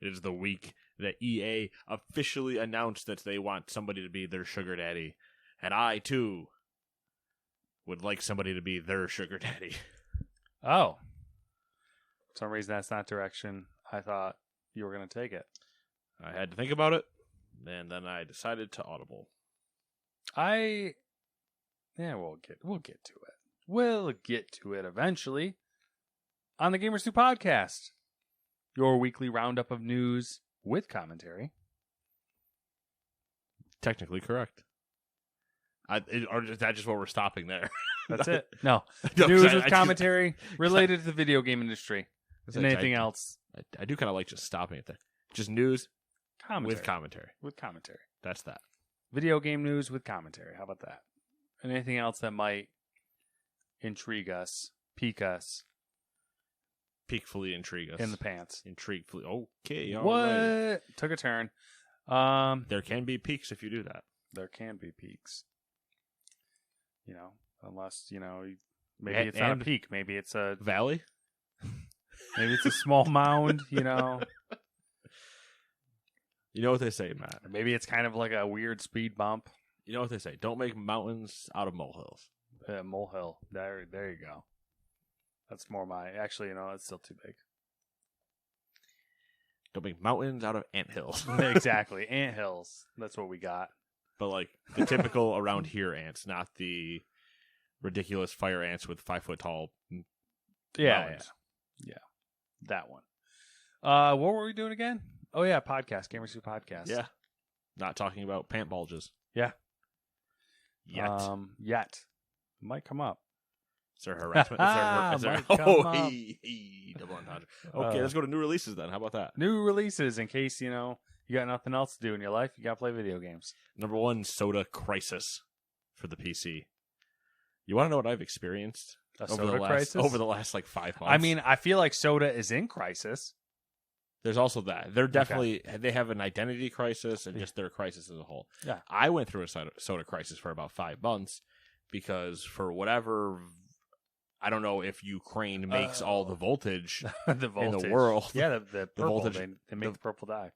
It is the week that EA officially announced that they want somebody to be their sugar daddy. And I, too, would like somebody to be their sugar daddy. Oh. For some reason, that's not direction I thought you were going to take it. I had to think about it, and then I decided to audible. We'll get to it. We'll get to it eventually on the Gamers 2 podcast, your weekly roundup of news with commentary. Technically correct. Or is that just what we're stopping there? That's it. No, No, news I with just- commentary related to the video game industry. And anything else? I do kind of like just stopping it there. Just news Commentary. with commentary. With commentary. That's that. Video game news with commentary. How about that? And anything else that might intrigue us, pique us Peakfully intrigue us. in the pants. Intriguefully. Okay, all What? right. Took a turn. There can be peaks if you do that. There can be peaks. Unless, maybe it's not a And- peak. Maybe it's a Valley? small mound, You know what they say, Matt. Or maybe it's kind of like a weird speed bump. You know what they say. Don't make mountains out of molehills. Molehill. There you go. That's more actually, it's still too big. Don't make mountains out of anthills. Exactly. Ant hills. That's what we got. But like the typical around here ants, not the ridiculous fire ants with 5 foot tall Yeah. mountains. That one. What were we doing again? Oh yeah, podcast, Gamers 2 podcast. Yeah. Not talking about pant bulges. Yeah. Yet. Yet. Might come up. Is there harassment? Is there Might come up. double entendre. Okay, let's go to new releases then. How about that? New releases in case, you got nothing else to do in your life. You got to play video games. Number 1, Soda Crisis for the PC. You want to know what I've experienced Crisis? over the last like 5 months? I mean, I feel like Soda is in crisis. There's also that. They're definitely they have an identity crisis and just their crisis as a whole. Yeah. I went through a soda crisis for about 5 months because for whatever, I don't know if Ukraine makes all the voltage The voltage. in the world. Yeah, the purple. voltage- They make the purple dye.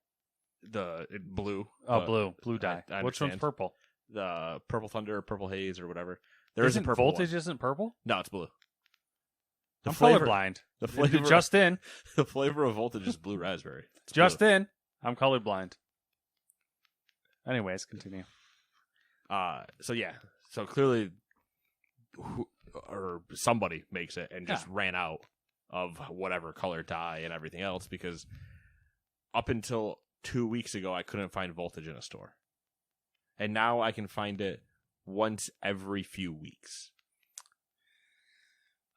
Blue. Blue dye. I Which one's understand. purple? The Purple Thunder, Purple Haze, or whatever. There is a Isn't purple voltage one. isn't purple? No, it's blue. The I'm flavor, colorblind. the flavor, Just in. the flavor of voltage is blue raspberry. It's Just blue. in. I'm colorblind. Anyways, continue. So clearly, or somebody makes it and just ran out of whatever color dye and everything else because up until 2 weeks ago, I couldn't find voltage in a store, and now I can find it once every few weeks.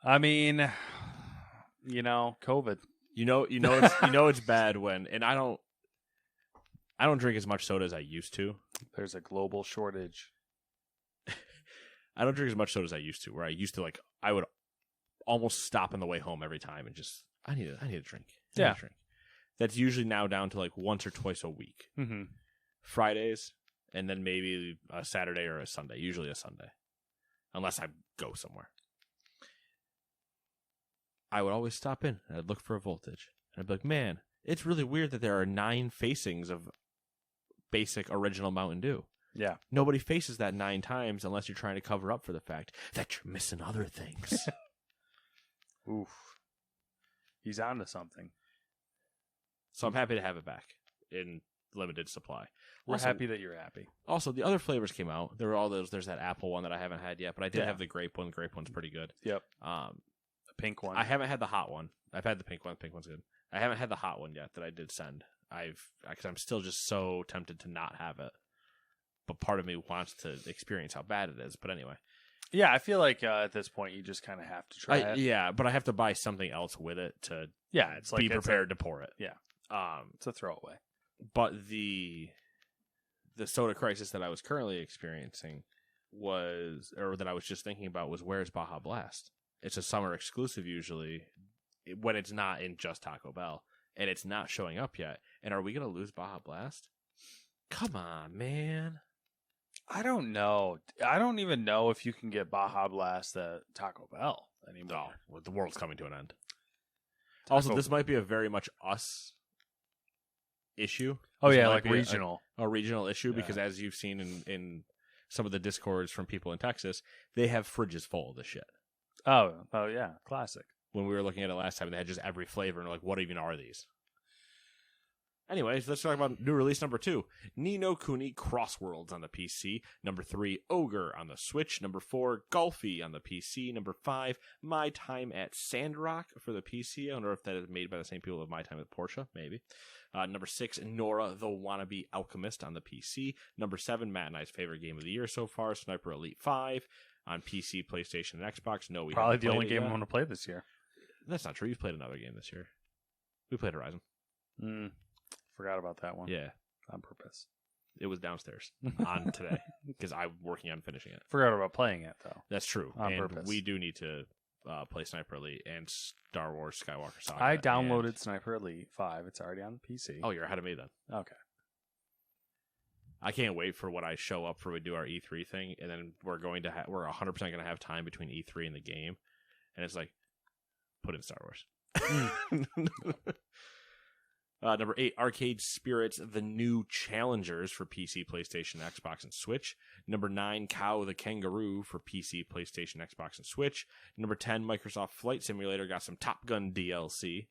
I mean, COVID. It's bad when, and I don't drink as much soda as I used to. There's a global shortage. I don't drink as much soda as I used to. Where I used to I would almost stop on the way home every time and just I need a drink. I need a drink. That's usually now down to once or twice a week. Mm-hmm. Fridays, and then maybe a Saturday or a Sunday. Usually a Sunday, unless I go somewhere. I would always stop in and I'd look for a voltage. And I'd be like, man, it's really weird that there are 9 facings of basic original Mountain Dew. Yeah. Nobody faces that 9 times unless you're trying to cover up for the fact that you're missing other things. Oof. He's on to something. So I'm happy to have it back in limited supply. We're Also- happy that you're happy. Also, the other flavors came out. There were all those. There's that apple one that I haven't had yet, but I did Yeah. have the grape one. The grape one's pretty good. Yep. The pink one. I haven't had the hot one. I've had the pink one. The pink one's good. I haven't had the hot one yet that I did send. Because I'm still just so tempted to not have it. But part of me wants to experience how bad it is. But anyway. Yeah, I feel like at this point you just kind of have to try it. Yeah, but I have to buy something else with it to Yeah, it's like be prepared to pour it. Yeah. Um, It's a throwaway. but the soda crisis that I was currently experiencing that I was just thinking about was where's Baja Blast? It's a summer exclusive usually when it's not in just Taco Bell, and it's not showing up yet. And are we going to lose Baja Blast? Come on, man. I don't know. I don't even know if you can get Baja Blast at Taco Bell anymore. No, well, the world's coming to an end. Taco- Also, this might be a very much us issue. Oh This yeah, might like be regional. a regional issue Yeah. because as you've seen in some of the discords from people in Texas, they have fridges full of this shit. Oh yeah, classic. When we were looking at it last time, they had just every flavor, and we're like, what even are these? Anyways, let's talk about new release number 2. Ni no Kuni Crossworlds on the PC. Number 3, Ogre on the Switch. Number 4, Golfy on the PC. Number 5, My Time at Sandrock for the PC. I wonder if that is made by the same people of My Time at Porsche, maybe. Number 6, Nora the Wannabe Alchemist on the PC. Number 7, Matt and I's favorite game of the year so far, Sniper Elite 5 on PC, PlayStation, and Xbox. No, we Probably haven't the only played it game yet. I want to play this year. That's not true. You've played another game this year. We played Horizon. Forgot about that one. Yeah. On purpose. It was downstairs on today because I'm working on finishing it. Forgot about playing it though. That's true. On and purpose. we do need to play Sniper Elite and Star Wars Skywalker Saga. I downloaded and- Sniper Elite 5. It's already on the PC. Oh, you're ahead of me then. Okay. I can't wait for when I show up for we do our E3 thing, and then we're going to we're 100% going to have time between E3 and the game, and it's like put in Star Wars. Number 8, Arcade Spirits, The New Challengers for PC, PlayStation, Xbox, and Switch. Number 9, Cow the Kangaroo for PC, PlayStation, Xbox, and Switch. Number 10, Microsoft Flight Simulator got some Top Gun DLC.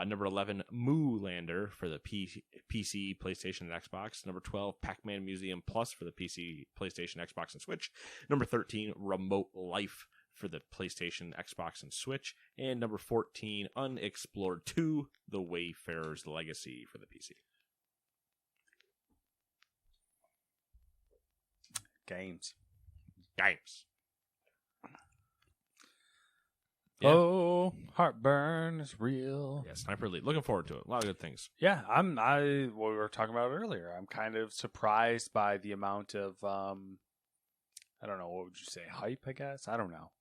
Number 11, Moo Lander for the PC, PlayStation, and Xbox. Number 12, Pac-Man Museum Plus for the PC, PlayStation, Xbox, and Switch. Number 13, Remote Life for the PlayStation, Xbox, and Switch. And number 14, Unexplored 2, The Wayfarer's Legacy for the PC. Games. Games. Yeah. Oh, heartburn is real. Yeah, Sniper Elite. Looking forward to it. A lot of good things. Yeah, what we were talking about earlier. I'm kind of surprised by the amount of I don't know, what would you say, hype, I guess? I don't know.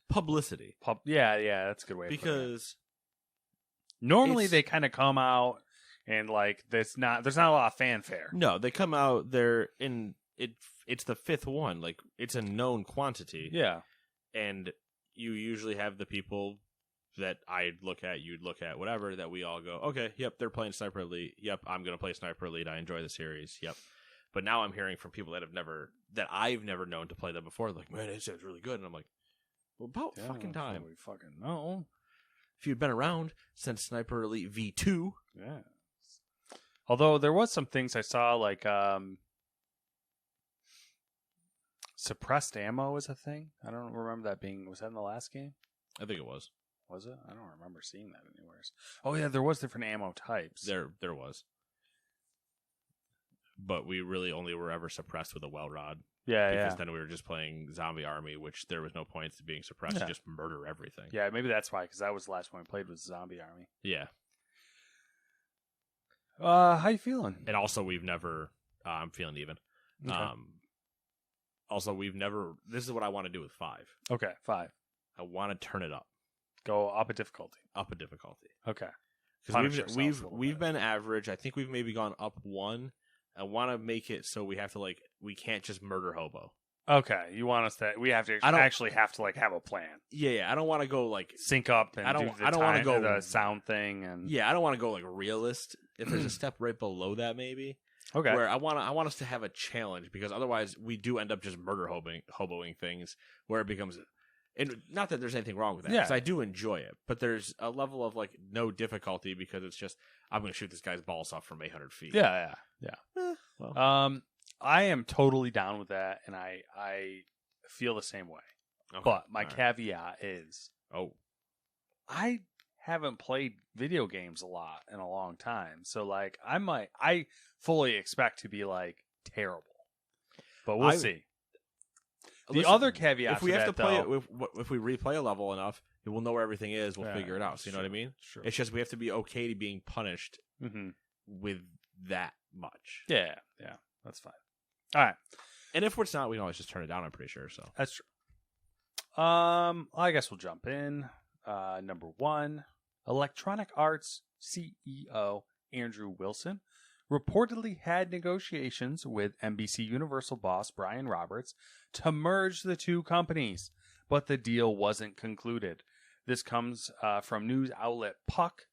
Publicity. Yeah, that's a good way to put it. Because Normally it's- they kind of come out and like there's not a lot of fanfare. no, they come out, they're in it. It's the 5th one. Like, it's a known quantity. Yeah. And you usually have the people that I'd look at, you'd look at, whatever, that we all go, okay, yep, they're playing Sniper Elite. Yep, I'm going to play Sniper Elite. I enjoy the series. Yep. But now I'm hearing from people that I've never known to play them before. Like, man, it sounds really good. And I'm like, well, about fucking time. We fucking know. If you'd been around since Sniper Elite V2. Yeah. Although there was some things I saw, like suppressed ammo is a thing. I don't remember that being. Was that in the last game? I think it was. Was it? I don't remember seeing that anywhere. Oh yeah, there was different ammo types. There was. But we really only were ever suppressed with a well rod. Yeah, Because then we were just playing Zombie Army, which there was no point to being suppressed. Yeah. You just murder everything. yeah. Maybe that's why, because that was the last one we played was Zombie Army. Yeah. How you feeling? And also, we've never. I'm feeling even. Okay. Also, we've never. This is what I want to do with 5. Okay, 5. I want to turn it up Go up a difficulty. a difficulty. Okay. Because Punish ourselves a little we've bit. been average. I think we've maybe gone up 1. I want to make it so we have to we can't just murder hobo. Okay, you want us to? We have to I don't- actually have to have a plan, Yeah. I don't want to go sync up, and I don't- do the I don't wanna time- go- the sound thing, and Yeah, I don't want to go realist. If there's a step right below that, maybe. okay, Where I want us to have a challenge, because otherwise we do end up just murder hoboing things, where it becomes, and not that there's anything wrong with that, because Yeah. I do enjoy it, but there's a level of no difficulty because it's just I'm going to shoot this guy's balls off from 800 feet. yeah. Well, I am totally down with that, and I feel the same way. okay. But my All right. caveat is, Oh, I haven't played video games a lot in a long time, so I fully expect to be terrible, but we'll see. The listen, other caveat if we to have that, to play though, it, if we replay a level enough, we'll know where everything is. We'll Yeah, figure it out. So you know what I mean? Sure. It's just we have to be okay to being punished Mm-hmm. with that much. Yeah, that's fine. All right, And if it's not, we can always just turn it down. I'm pretty sure. So that's true. I guess we'll jump in. Number 1, Electronic Arts CEO Andrew Wilson reportedly had negotiations with NBC Universal boss Brian Roberts to merge the two companies, but the deal wasn't concluded. This comes from news outlet Puck.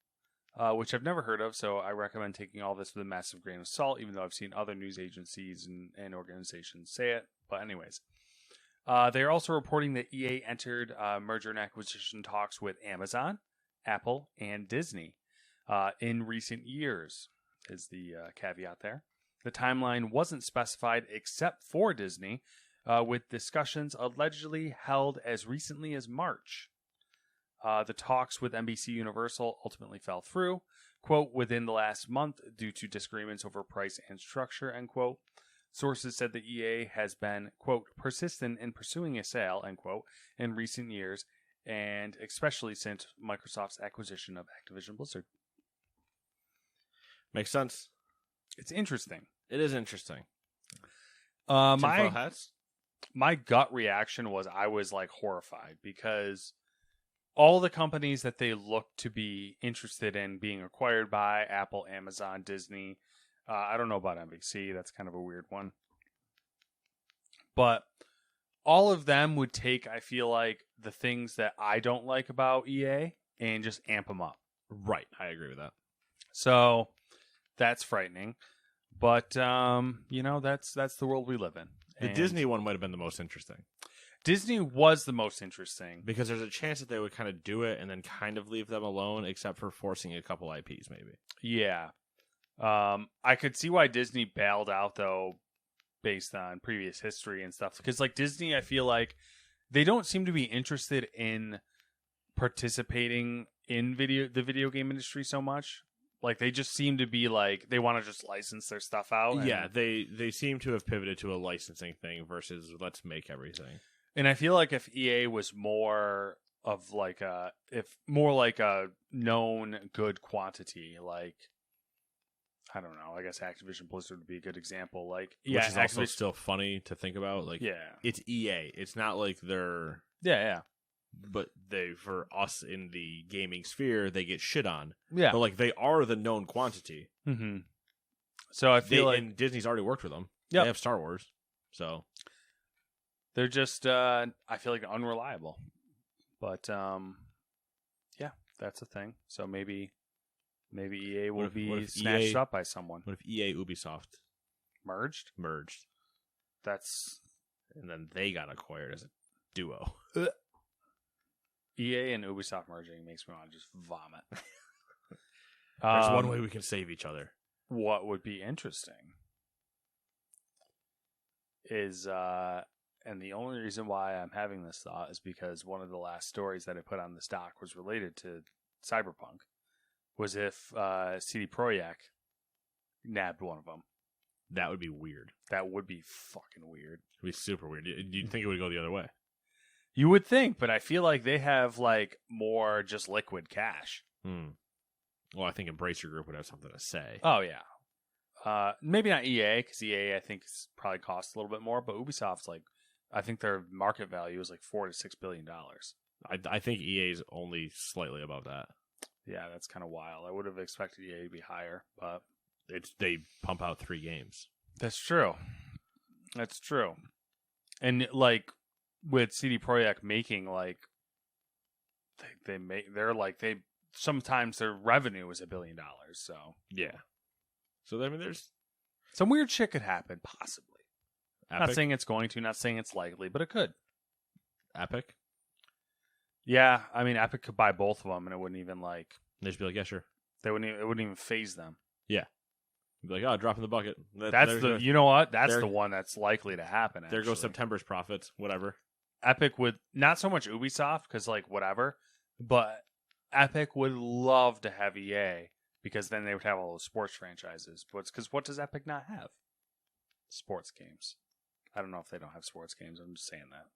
which I've never heard of, so I recommend taking all this with a massive grain of salt, even though I've seen other news agencies and organizations say it. But anyways, they are also reporting that EA entered merger and acquisition talks with Amazon, Apple, and Disney in recent years, is the caveat there. The timeline wasn't specified except for Disney, with discussions allegedly held as recently as March. The talks with NBC Universal ultimately fell through, quote, within the last month due to disagreements over price and structure, end quote. Sources said that EA has been, quote, persistent in pursuing a sale, end quote, in recent years, and especially since Microsoft's acquisition of Activision Blizzard. Makes sense. It's interesting. It is interesting. My hats? my gut reaction was I was like horrified because all the companies that they look to be interested in being acquired by, Apple, Amazon, Disney, I don't know about NBC. That's kind of a weird one. But all of them would take, I feel like, the things that I don't like about EA and just amp them up. Right. I agree with that. So that's frightening. But, that's the world we live in. The And Disney one might have been the most interesting. Disney was the most interesting. Because there's a chance that they would kind of do it and then kind of leave them alone, except for forcing a couple IPs, maybe. Yeah. I could see why Disney bailed out, though, based on previous history and stuff. Because, like, Disney, I feel like they don't seem to be interested in participating in the video game industry so much. Like, they just seem to be, like, they want to just license their stuff out. And, Yeah, they seem to have pivoted to a licensing thing versus let's make everything. And I feel like if EA was more of like a known good quantity, like, I don't know, I guess Activision Blizzard would be a good example. Like, Which is also still funny to think about. Like, yeah, it's EA. It's not like they're yeah, but they, for us in the gaming sphere, they get shit on. yeah. But like they are the known quantity. Mm-hmm. So I feel like and Disney's already worked with them. Yep. They have Star Wars, so they're just I feel like unreliable. But yeah, that's a thing. So maybe EA will be snatched up by someone. What if EA Ubisoft merged? And then they got acquired as a duo. EA and Ubisoft merging makes me want to just vomit. There's one way we can save each other. What would be interesting is, and the only reason why I'm having this thought is because one of the last stories that I put on this doc was related to Cyberpunk, was if CD Projekt nabbed one of them. That would be weird. That would be fucking weird. It would be super weird. You'd think it would go the other way. You would think, but I feel like they have like more just liquid cash. Well, I think Embracer Group would have something to say. Oh yeah. Maybe not EA, because EA I think probably costs a little bit more, but Ubisoft's like, I think their market value is like $4 to $6 billion. I think EA's only slightly above that. Yeah, that's kind of wild. I would have expected EA to be higher, but they pump out 3 games. That's true. And like with CD Projekt making like they sometimes their revenue is $1 billion. So yeah. So I mean, there's some weird shit could happen, possibly. Epic? Not saying it's going to, not saying it's likely, but it could. Epic? Yeah, I mean, Epic could buy both of them, and it wouldn't even like. They'd just be like, yeah, sure. It wouldn't even phase them. Yeah. You'd be like, oh, drop in the bucket. You know what? That's the one that's likely to happen. There goes September's profits. Whatever. Epic would not so much Ubisoft because like whatever, but Epic would love to have EA because then they would have all those sports franchises. But because what does Epic not have? Sports games. I don't know if they don't have sports games. I'm just saying that.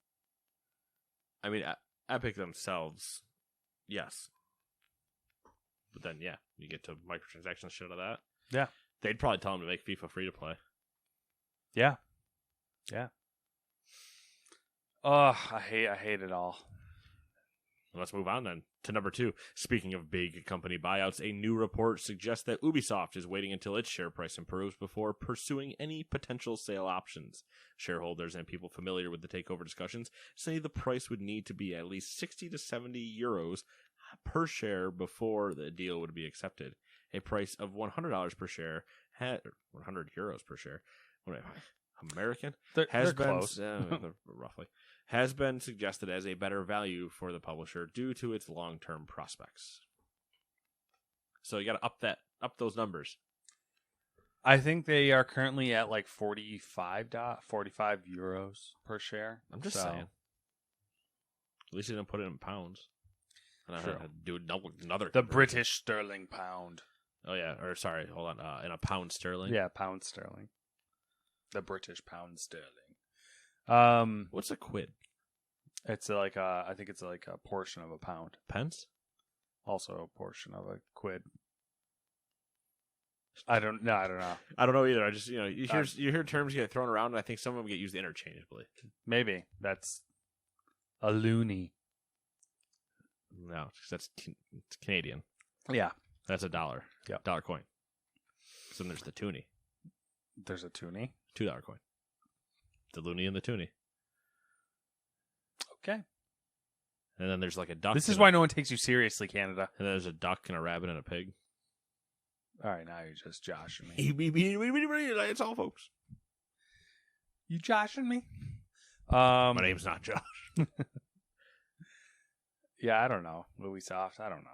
I mean, Epic themselves, yes. But then, yeah, you get to microtransactions, shit out of that. Yeah. They'd probably tell them to make FIFA free to play. Yeah. Yeah. Oh, I hate it all. Let's move on then to number 2. Speaking of big company buyouts, a new report suggests that Ubisoft is waiting until its share price improves before pursuing any potential sale options. Shareholders and people familiar with the takeover discussions say the price would need to be at least 60 to 70 euros per share before the deal would be accepted. A price of $100 per share, 100 euros per share. What am I, American? They're close. Roughly. Has been suggested as a better value for the publisher due to its long-term prospects. So you got to up those numbers. I think they are currently at like 45 euros per share. I'm just saying. At least they didn't put it in pounds. And I had to do another. The British sterling pound. Oh yeah, or sorry, hold on. In a pound sterling. Yeah, pound sterling. The British pound sterling. What's a quid? It's like I think it's like a portion of a pound. Pence? Also a portion of a quid. I don't know. I don't know either. I just you hear terms get thrown around, and I think some of them get used interchangeably. Maybe that's a loonie. No, it's Canadian. Yeah, that's a dollar. Yeah, dollar coin. So then there's the toonie. There's a toonie. $2 coin. The loonie and the toonie. Okay. And then there's like a duck. This is why no one takes you seriously, Canada. And then there's a duck and a rabbit and a pig. All right, now you're just joshing me. It's all, folks. You joshing me? My name's not Josh. Yeah, I don't know. Ubisoft, I don't know.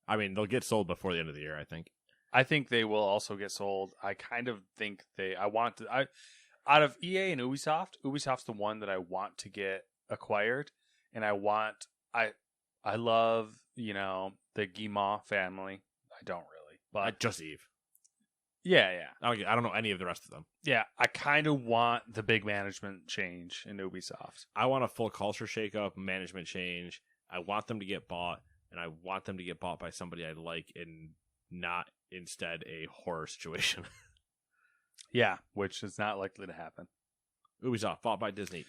I mean, they'll get sold before the end of the year, I think. I think they will also get sold. I kind of think out of EA and Ubisoft's the one that I want to get acquired, and I love, the Guillemot family. I don't really, but Just Eve. Yeah. I don't know any of the rest of them. Yeah, I kind of want the big management change in Ubisoft. I want a full culture shakeup, management change. I want them to get bought, and I want them to get bought by somebody I like, and not instead a horror situation. Yeah, which is not likely to happen. Ubisoft bought by Disney.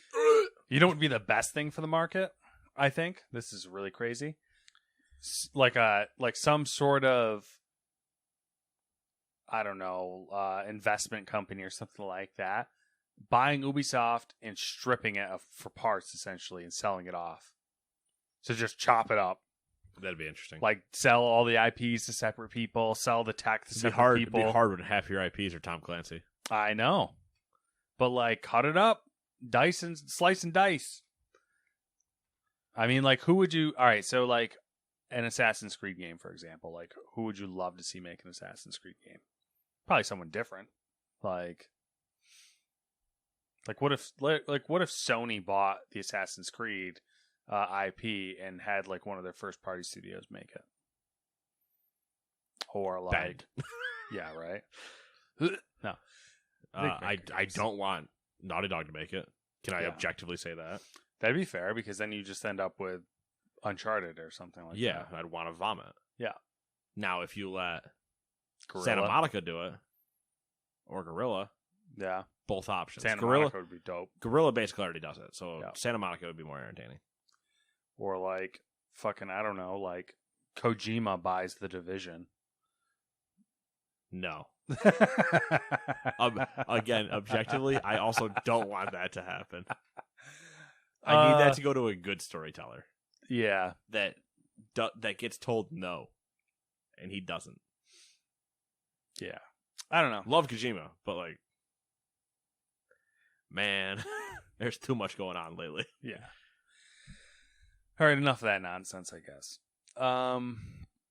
You know what would be the best thing for the market? I think this is really crazy. Like some sort of, I don't know, investment company or something like that, buying Ubisoft and stripping it for parts essentially and selling it off. So just chop it up. That'd be interesting. Like sell all the IPs to separate people, sell the tech to separate people. It'd be hard when half your IPs are Tom Clancy. I know, but like cut it up, slice and dice. I mean, like who would you? All right, so like an Assassin's Creed game, for example. Like who would you love to see make an Assassin's Creed game? Probably someone different. Like what if Sony bought the Assassin's Creed IP and had like one of their first party studios make it, or like, yeah, right. No, I don't want Naughty Dog to make it. Can I objectively say that? That'd be fair because then you just end up with Uncharted or something like that. Yeah, I'd want to vomit. Yeah. Now, if you let Guerrilla. Santa Monica do it, or Guerrilla, yeah, both options. Santa Monica would be dope. Guerrilla basically already does it, so Santa Monica would be more entertaining. Or like fucking, I don't know, like Kojima buys The Division. No. Again, objectively, I also don't want that to happen. I need that to go to a good storyteller. Yeah, that gets told no, and he doesn't. Yeah, I don't know. Love Kojima, but like, man, there's too much going on lately. Yeah. All right, enough of that nonsense, I guess.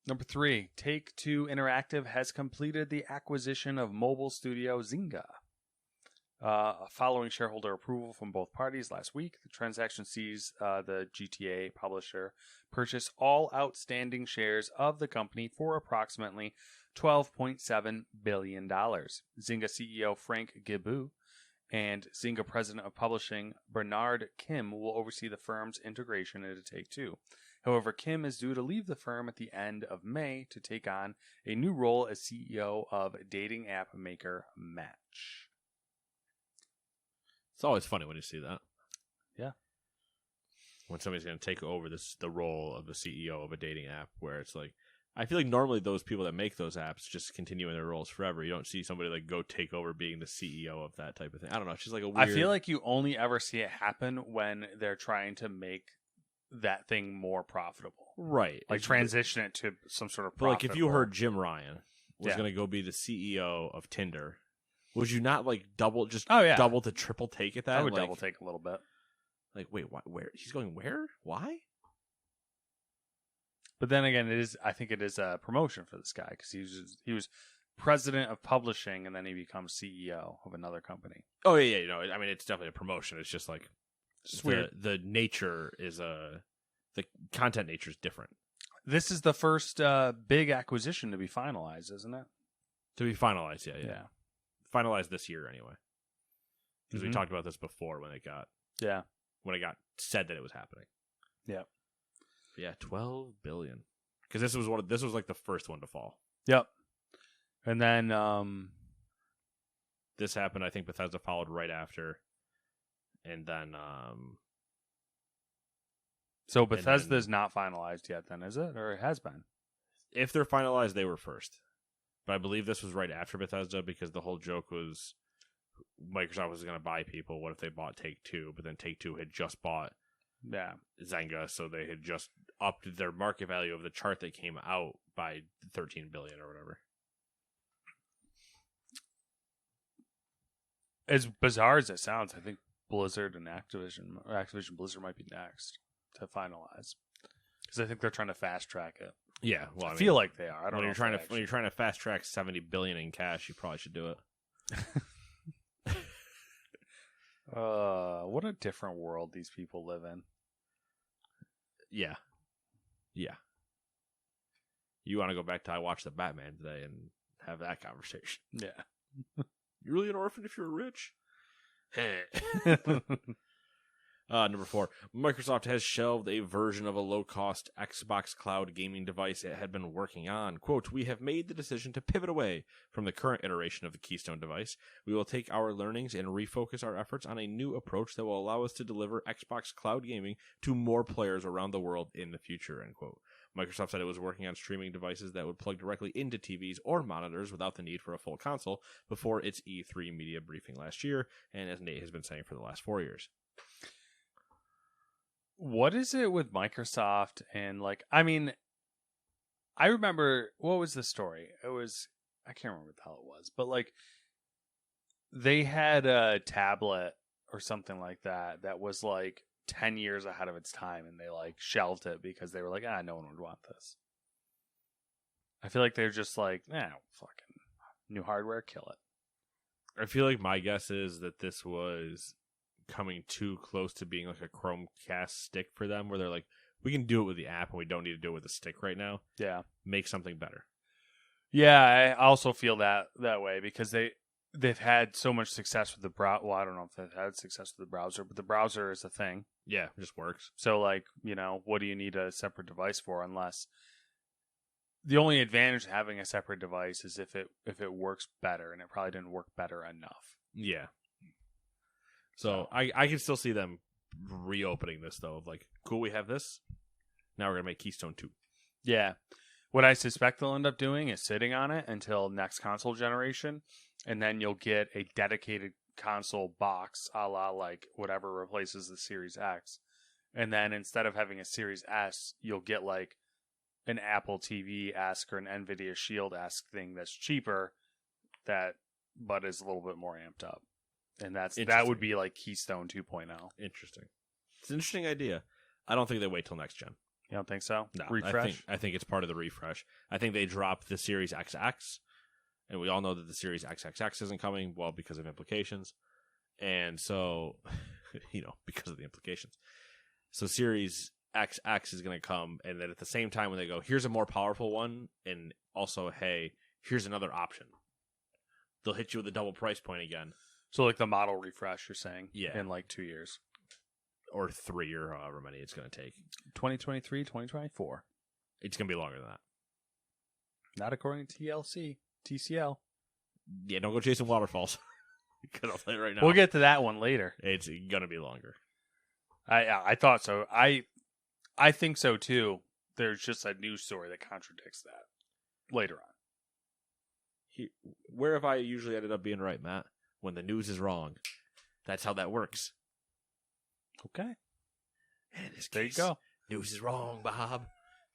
Number 3, Take-Two Interactive has completed the acquisition of mobile studio Zynga. Following shareholder approval from both parties last week, the transaction sees the GTA publisher purchase all outstanding shares of the company for approximately $12.7 billion. Zynga CEO Frank Gibeau and Zynga president of publishing Bernard Kim will oversee the firm's integration into Take-Two. However, Kim is due to leave the firm at the end of May to take on a new role as CEO of dating app maker Match. It's always funny when you see that. Yeah. When somebody's going to take over the role of the CEO of a dating app, where it's like, I feel like normally those people that make those apps just continue in their roles forever. You don't see somebody like go take over being the CEO of that type of thing. I don't know. It's just like a weird... I feel like you only ever see it happen when they're trying to make that thing more profitable. Right. Like transition it to some sort of But like profitable. if you heard Jim Ryan was Yeah. going to go be the CEO of Tinder, would you not like double Oh, double to triple take at that? I would like, double take a little bit. Like, wait, where he's going? Where? Why? But then again, I think it is a promotion for this guy because he was president of publishing and then he becomes CEO of another company. Oh yeah, I mean, it's definitely a promotion. It's just like It's weird. the nature is the content nature is different. This is the first big acquisition to be finalized, isn't it? To be finalized, yeah. Finalized this year anyway. Because we Mhm. talked about this before when it got said that it was happening. Yep. Yeah, 12 billion. Because this was like the first one to fall. Yep. And then This happened. I think Bethesda followed right after, and then so Bethesda's not finalized yet. Then is it, or it has been? if they're finalized, they were first. But I believe this was right after Bethesda because the whole joke was Microsoft was going to buy people. What if they bought Take-Two? But then Take-Two had just bought Yeah. Zynga, so they had just upped their market value of the chart that came out by 13 billion or whatever. As bizarre as it sounds, I think Blizzard and Activision Blizzard might be next to finalize because I think they're trying to fast track it. Yeah, well, I feel like they are. I don't when know. you're trying to fast track 70 billion in cash, you probably should do it. What a different world these people live in. Yeah. You want to go back to I watched the Batman today and have that conversation. Yeah. You're really an orphan if you're rich? Number 4, Microsoft has shelved a version of a low-cost Xbox Cloud gaming device it had been working on. Quote, "We have made the decision to pivot away from the current iteration of the Keystone device. We will take our learnings and refocus our efforts on a new approach that will allow us to deliver Xbox Cloud gaming to more players around the world in the future," end quote. Microsoft said it was working on streaming devices that would plug directly into TVs or monitors without the need for a full console before its E3 media briefing last year, and as Nate has been saying for the last 4 years. What is it with Microsoft and I remember what was the story? It was I can't remember what the hell it was, but they had a tablet or something like that was 10 years ahead of its time and they shelved it because they were like, no one would want this. I feel like they're just fucking new hardware, kill it. I feel like my guess is that this was coming too close to being like a Chromecast stick for them, where they're like, we can do it with the app and we don't need to do it with the stick right now. Yeah. Make something better. Yeah, I also feel that way because they've had so much success with the browser. Well, I don't know if they've had success with the browser, but the browser is a thing. Yeah, it just works. So, what do you need a separate device for? Unless the only advantage of having a separate device is if it works better, and it probably didn't work better enough. Yeah. So I can still see them reopening this though. Of cool, we have this. Now we're gonna make Keystone 2. Yeah. What I suspect they'll end up doing is sitting on it until next console generation, and then you'll get a dedicated console box a la whatever replaces the Series X. And then instead of having a Series S, you'll get an Apple TV-esque or an NVIDIA Shield-esque thing that's cheaper, but is a little bit more amped up. And that would be Keystone 2.0. Interesting. It's an interesting idea. I don't think they wait till next gen. You don't think so? No, Refresh? I think it's part of the refresh. I think they dropped the Series XX, and we all know that the Series XXX isn't coming, well, because of implications. And so, because of the implications. So Series XX is going to come, and then at the same time when they go, here's a more powerful one, and also, hey, here's another option. They'll hit you with a double price point again. So the model refresh, you're saying? Yeah. In 2 years. Or 3 or however many it's going to take. 2023, 2024. It's going to be longer than that. Not according to TCL. Yeah, don't go chasing waterfalls. Because I'll tell you right now. We'll get to that one later. It's going to be longer. I thought so. I think so too. There's just a news story that contradicts that later on. Where have I usually ended up being right, Matt? When the news is wrong. That's how that works. Okay. And in this There case, you go. News is wrong, Bob.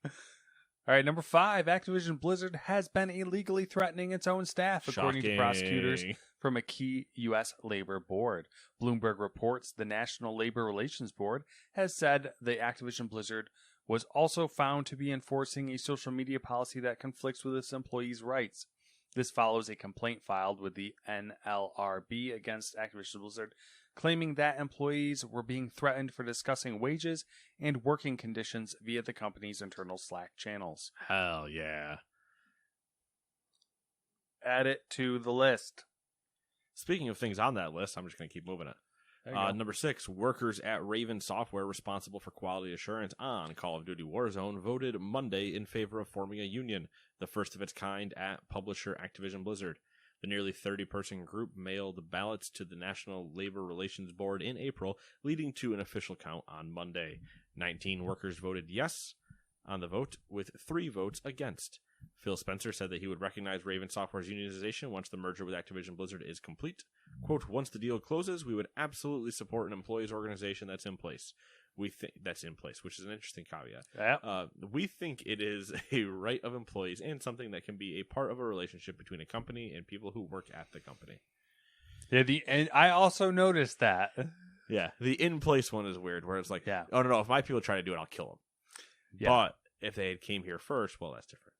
All right, number 5, Activision Blizzard has been illegally threatening its own staff, according to prosecutors from a key U.S. labor board. Bloomberg reports the National Labor Relations Board has said the Activision Blizzard was also found to be enforcing a social media policy that conflicts with its employees' rights. This follows a complaint filed with the NLRB against Activision Blizzard, claiming that employees were being threatened for discussing wages and working conditions via the company's internal Slack channels. Hell yeah. Add it to the list. Speaking of things on that list, I'm just going to keep moving it. Number 6, workers at Raven Software responsible for quality assurance on Call of Duty Warzone voted Monday in favor of forming a union, the first of its kind at publisher Activision Blizzard. The nearly 30-person group mailed ballots to the National Labor Relations Board in April, leading to an official count on Monday. 19 workers voted yes on the vote, with 3 votes against. Phil Spencer said that he would recognize Raven Software's unionization once the merger with Activision Blizzard is complete. Quote, once the deal closes, we would absolutely support an employees organization that's in place. We think that's in place, which is an interesting caveat. Yeah. We think it is a right of employees and something that can be a part of a relationship between a company and people who work at the company. Yeah, and I also noticed that. Yeah, the in place one is weird, where it's like, Yeah. oh no, if my people try to do it, I'll kill them. Yeah. But if they had came here first, well, that's different.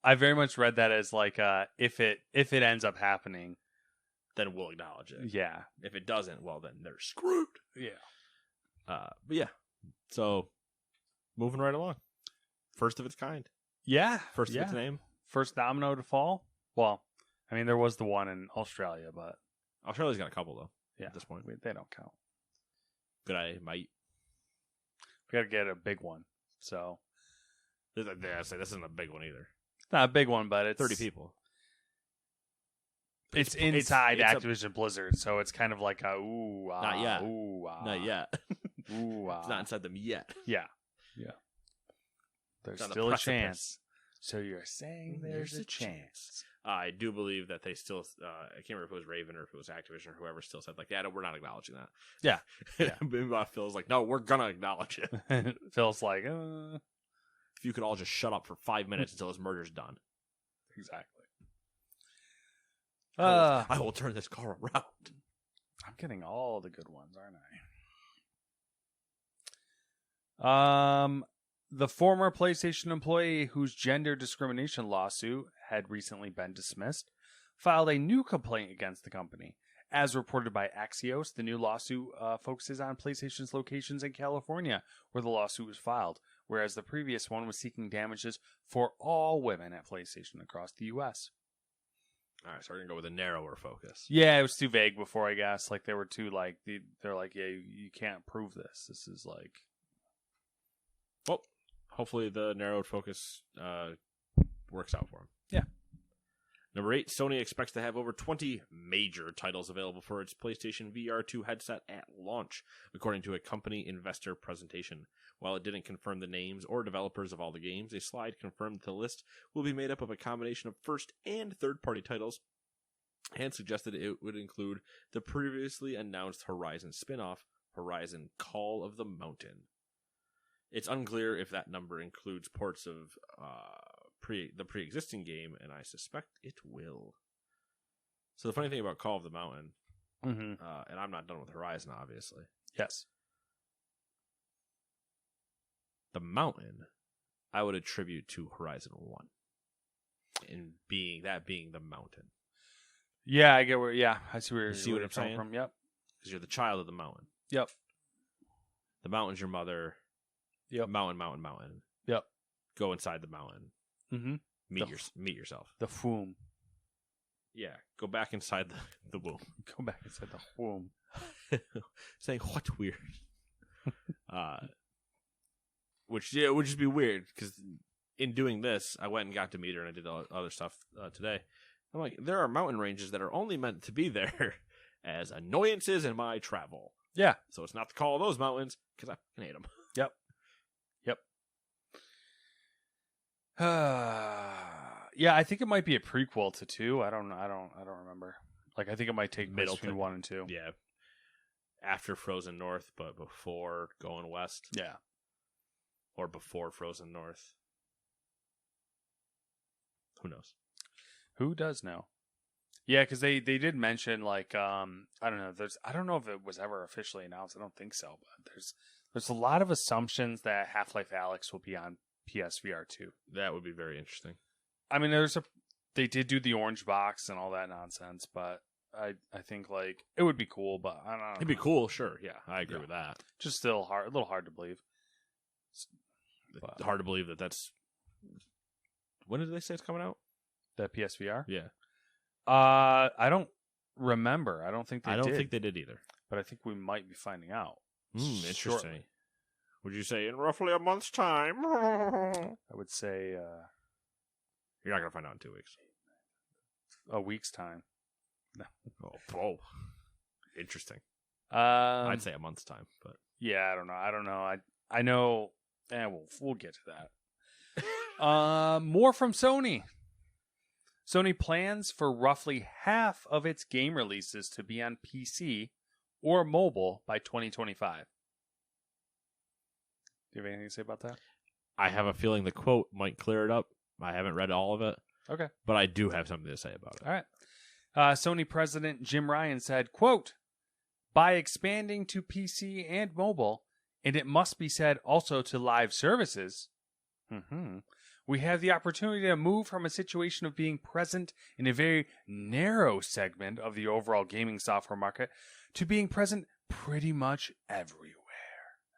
I very much read that as like if it ends up happening, Then we'll acknowledge it. yeah, If it doesn't, well, then they're screwed. yeah. But yeah, so moving right along. First of its kind. Yeah. First of yeah. its name. First domino to fall. Well, I mean, there was the one in Australia, but Australia's got a couple, though, yeah, at this point. they don't count. But I might. We got to get a big one. So I say this isn't a big one either. it's not a big one, but it's 30 people. It's inside it's Activision Blizzard, so it's kind of like a ooh, Not yet. ooh, Not yet. ooh, It's not inside them yet. Yeah, yeah. There's It's on the still a precipice. chance. So you're saying there's a chance. I do believe that they still, I can't remember if it was Raven or if it was Activision or whoever still said, like, yeah, no, we're not acknowledging that. Yeah. Yeah. Meanwhile, Phil's like, no, we're going to acknowledge it. Feels like, If you could all just shut up for 5 minutes until this murder's done. exactly. I will turn this car around. I'm getting all the good ones, aren't I? The former PlayStation employee whose gender discrimination lawsuit had recently been dismissed filed a new complaint against the company. As reported by Axios, the new lawsuit focuses on PlayStation's locations in California, where the lawsuit was filed, whereas the previous one was seeking damages for all women at PlayStation across the U.S. All right, so we're going to go with a narrower focus. Yeah, it was too vague before, I guess. Like, they were too, like, they're like, yeah, you can't prove this. This is like... Well, hopefully the narrowed focus works out for him. Yeah. Number 8, Sony expects to have over 20 major titles available for its PlayStation VR2 headset at launch, according to a company investor presentation. While it didn't confirm the names or developers of all the games, a slide confirmed that the list will be made up of a combination of first and third-party titles, and suggested it would include the previously announced Horizon spin-off, Horizon Call of the Mountain. It's unclear if that number includes ports of the pre-existing game, and I suspect it will. So the funny thing about Call of the Mountain, and I'm not done with Horizon, obviously. Yes. The Mountain, I would attribute to Horizon 1, and being the mountain. Yeah, I get where. Yeah, I see where. You see what you're I'm coming saying? from. Yep. Because you're the child of the mountain. Yep. The mountain's your mother. Yep. Mountain. Yep. Go inside the mountain. Mm-hmm. Meet yourself. The womb. Yeah. Go back inside the womb. Go back inside the womb. Saying what weird. Which would just be weird because in doing this, I went and got to meet her and I did all other stuff today. I'm like, there are mountain ranges that are only meant to be there as annoyances in my travel. Yeah. So it's not the call of those mountains because I fucking hate them. Yep. Yeah, I think it might be a prequel to 2. I don't remember. Like, I think it might take place between 1 and 2. Yeah. After Frozen North, but before going west. Yeah. or before Frozen North. Who knows? Who does know? Yeah, because they did mention like I don't know. I don't know if it was ever officially announced. I don't think so. But there's a lot of assumptions that Half-Life Alyx will be on PSVR 2. That would be very interesting. I mean, they did do the orange box and all that nonsense, but I think like it would be cool. But I don't know. It'd be cool, sure. Yeah, I agree with that. Just still a little hard to believe. But hard to believe that's. When did they say it's coming out? The PSVR? Yeah. I don't remember. I don't think they did. I don't think they did either. But I think we might be finding out. Interesting. Shortly. Would you say in roughly a month's time? I would say You're not going to find out in 2 weeks. a week's time. No. Oh. Interesting. I'd I'd say a month's time, but yeah, I don't know. I know. We'll get to that. More from Sony. Sony plans for roughly half of its game releases to be on PC or mobile by 2025. Do you have anything to say about that? I have a feeling the quote might clear it up. I haven't read all of it. Okay. But I do have something to say about it. All right. Sony president Jim Ryan said, quote, by expanding to PC and mobile, and it must be said also to live services, we have the opportunity to move from a situation of being present in a very narrow segment of the overall gaming software market to being present pretty much everywhere.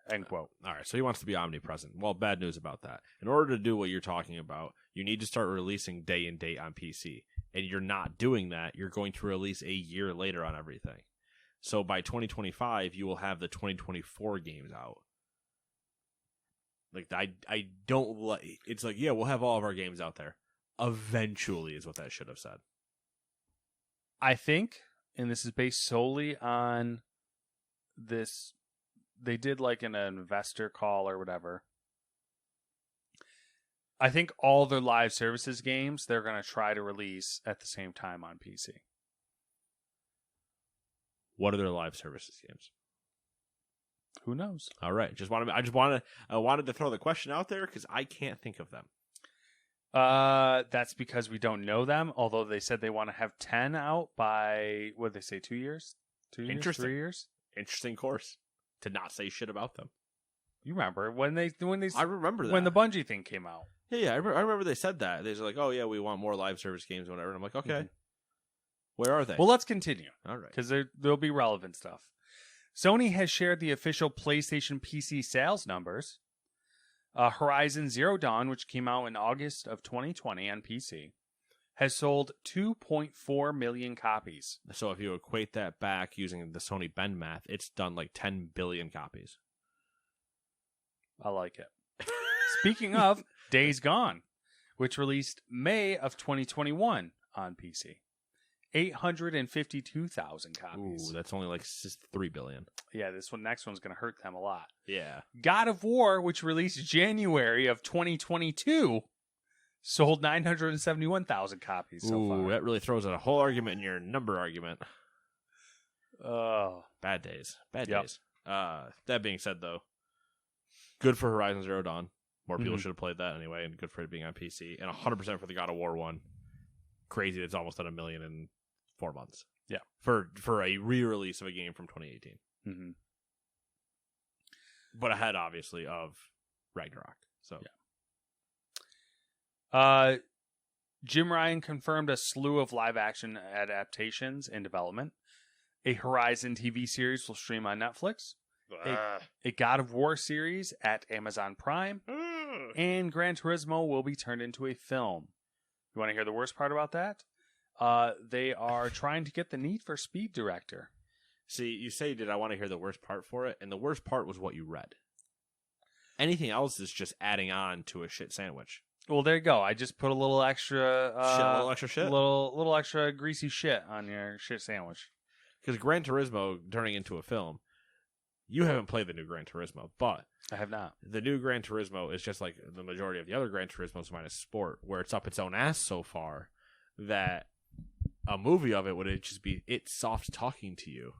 End quote. All right, so he wants to be omnipresent. Well, bad news about that. In order to do what you're talking about, you need to start releasing day and date on PC. And you're not doing that. You're going to release a year later on everything. So by 2025, you will have the 2024 games out. Like, I don't like... It's like, yeah, we'll have all of our games out there. Eventually is what that should have said. I think, and this is based solely on this... They did like an investor call or whatever. I think all their live services games they're going to try to release at the same time on PC. What are their live services games? Who knows? All right, I wanted to throw the question out there because I can't think of them. That's because we don't know them. Although they said they want to have 10 out by what did they say? 2 years? 2 years? Interesting. 3 years? Interesting course to not say shit about them. You remember when they I remember that when the Bungie thing came out. Yeah, I remember they said that. They were like, "Oh yeah, we want more live service games, or whatever." And I'm like, "Okay, where are they?" Well, let's continue. All right, because there'll be relevant stuff. Sony has shared the official PlayStation PC sales numbers. Horizon Zero Dawn, which came out in August of 2020 on PC, has sold 2.4 million copies. So if you equate that back using the Sony Ben math, it's done like 10 billion copies. I like it. Speaking of, Days Gone, which released May of 2021 on PC. 852,000 copies. Ooh, that's only like 3 billion. Yeah, next one's going to hurt them a lot. Yeah. God of War, which released January of 2022, sold 971,000 copies so far. Ooh, that really throws out a whole argument in your number argument. Oh. Bad days. Bad days. That being said, though, good for Horizon Zero Dawn. More people should have played that anyway, and good for it being on PC. And 100% for the God of War one. Crazy that it's almost done 1 million in 4 months. Yeah. For a re-release of a game from 2018. Mm-hmm. But ahead, obviously, of Ragnarok. So yeah. Jim Ryan confirmed a slew of live-action adaptations in development. A Horizon TV series will stream on Netflix. A God of War series at Amazon Prime. And Gran Turismo will be turned into a film. You want to hear the worst part about that? They are trying to get the Need for Speed director. See, you say, did I want to hear the worst part for it? And the worst part was what you read. Anything else is just adding on to a shit sandwich. Well, there you go. I just put a little extra... little extra shit? Little extra greasy shit on your shit sandwich. Because Gran Turismo turning into a film, you haven't played the new Gran Turismo, but... I have not. The new Gran Turismo is just like the majority of the other Gran Turismos minus Sport, where it's up its own ass so far that a movie of it would just be it soft talking to you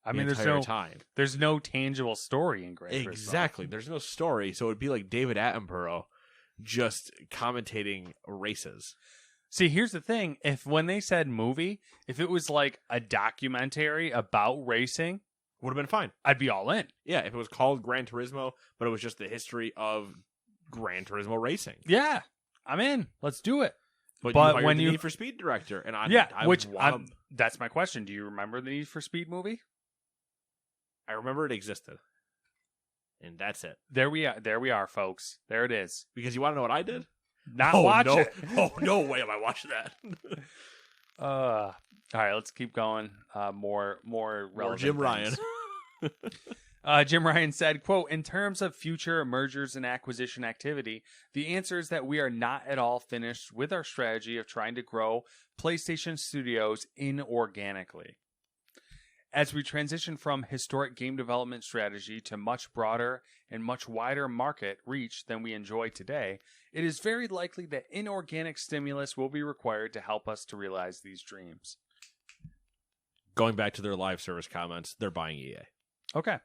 I the mean, entire time. there's no tangible story in Gran Turismo. Exactly. There's no story, so it'd be like David Attenborough just commentating races. See, here's the thing. When they said movie, if it was like a documentary about racing, Would have been fine. I'd be all in. Yeah, if it was called Gran Turismo, but it was just the history of Gran Turismo racing. Yeah, I'm in. Let's do it. But But you hired when the you- Need for Speed director, and That's my question. Do you remember the Need for Speed movie? I remember it existed, and that's it. There we are, folks. There it is. Because you want to know what I did? Not watch no. it. Oh, no way am I watching that. All right, let's keep going. More relevant Jim Ryan. things. Jim Ryan said, quote, "In terms of future mergers and acquisition activity, the answer is that we are not at all finished with our strategy of trying to grow PlayStation Studios inorganically. As we transition from historic game development strategy to much broader and much wider market reach than we enjoy today, it is very likely that inorganic stimulus will be required to help us to realize these dreams." Going back to their live service comments, they're buying EA. Okay.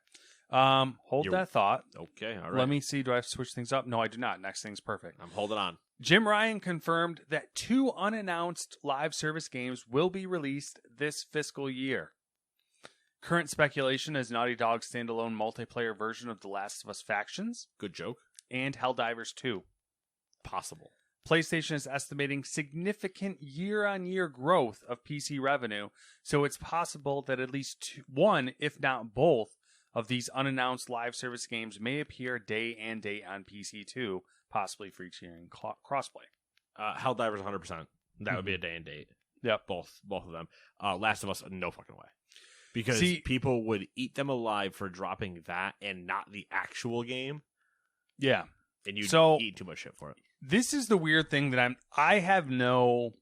Hold that thought. Okay, all right. Let me see. Do I have to switch things up? No, I do not. Next thing's perfect. I'm holding on. Jim Ryan confirmed that 2 unannounced live service games will be released this fiscal year. Current speculation is Naughty Dog's standalone multiplayer version of The Last of Us Factions Good joke. and Helldivers 2. Possible. PlayStation is estimating significant year-on-year growth of PC revenue, so it's possible that at least one, if not both, of these unannounced live service games may appear day and date on PC too, possibly featuring crossplay. Helldivers 100%. That would be a day and date. Yep. Both of them. Last of Us, no fucking way. Because See- people would eat them alive for dropping that and not the actual game, Yeah. and you'd So- eat too much shit for it. This is the weird thing that I have no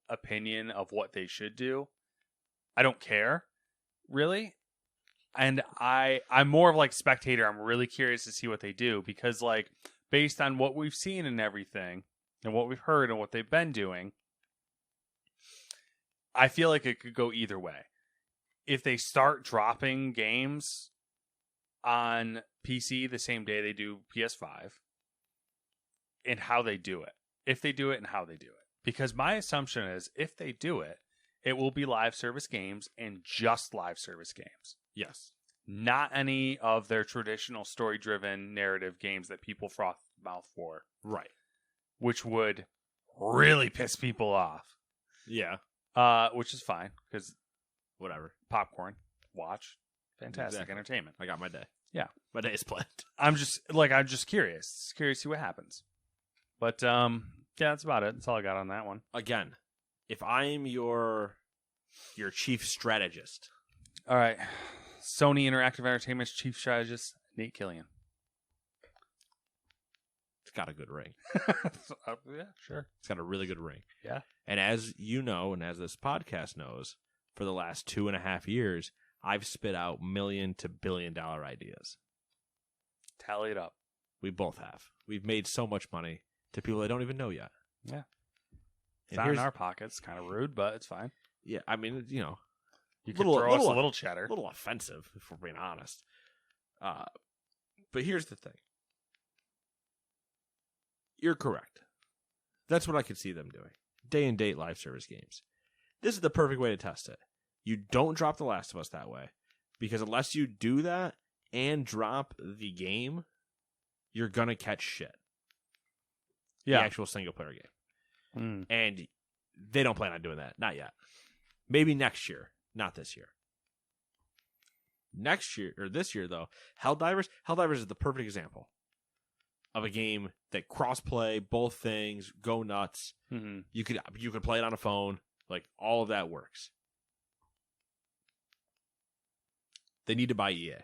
opinion of what they should do. I don't care, really. And I'm more of like spectator. I'm really curious to see what they do because like based on what we've seen and everything and what we've heard and what they've been doing, I feel like it could go either way. If they start dropping games on PC the same day they do PS5 and how they do it. If they do it and how they do it. Because my assumption is if they do it, it will be live service games and just live service games. Yes. Not any of their traditional story-driven narrative games that people froth the mouth for, Right. which would really piss people off. Yeah. Which is fine because Whatever. popcorn, watch, fantastic Exactly. entertainment. I got my day. Yeah. My day is planned. I'm just curious. Curious to see what happens. But yeah, that's about it. That's all I got on that one. Again, if I'm your chief strategist, All right. Sony Interactive Entertainment's chief strategist, Nate Killian. it's got a good ring. Yeah, sure. It's got a really good ring. Yeah. And as you know, and as this podcast knows, for the last 2.5 years, I've spit out million to billion-dollar ideas. Tally it up. We both have. We've made so much money to people that don't even know yet. Yeah. It's And not in here's- our pockets. Kind of rude, but it's fine. Yeah, I mean, you know, You could Little- throw us a little- little cheddar. a little offensive, if we're being honest. But here's the thing. You're correct. That's what I could see them doing. Day and date live service games. This is the perfect way to test it. You don't drop The Last of Us that way. Because unless you do that and drop the game, you're going to catch shit. Yeah. The actual single player game. Mm. And they don't plan on doing that. Not yet. Maybe next year. Not this year. Next year, or this year, though, Helldivers is the perfect example of a game that cross-play, both things, go nuts. Mm-hmm. You could play it on a phone. Like, all of that works. They need to buy EA.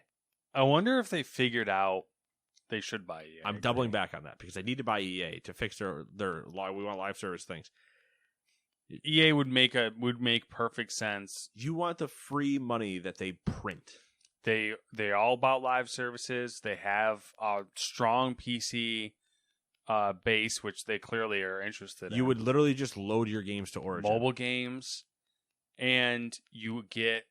I wonder if they figured out they should buy EA. I'm doubling back on that because they need to buy EA to fix their we want live service things. EA would make perfect sense. You want the free money that they print. They're all about live services. They have a strong PC base, which they clearly are interested in. You would literally just load your games to Origin. mobile games. and you get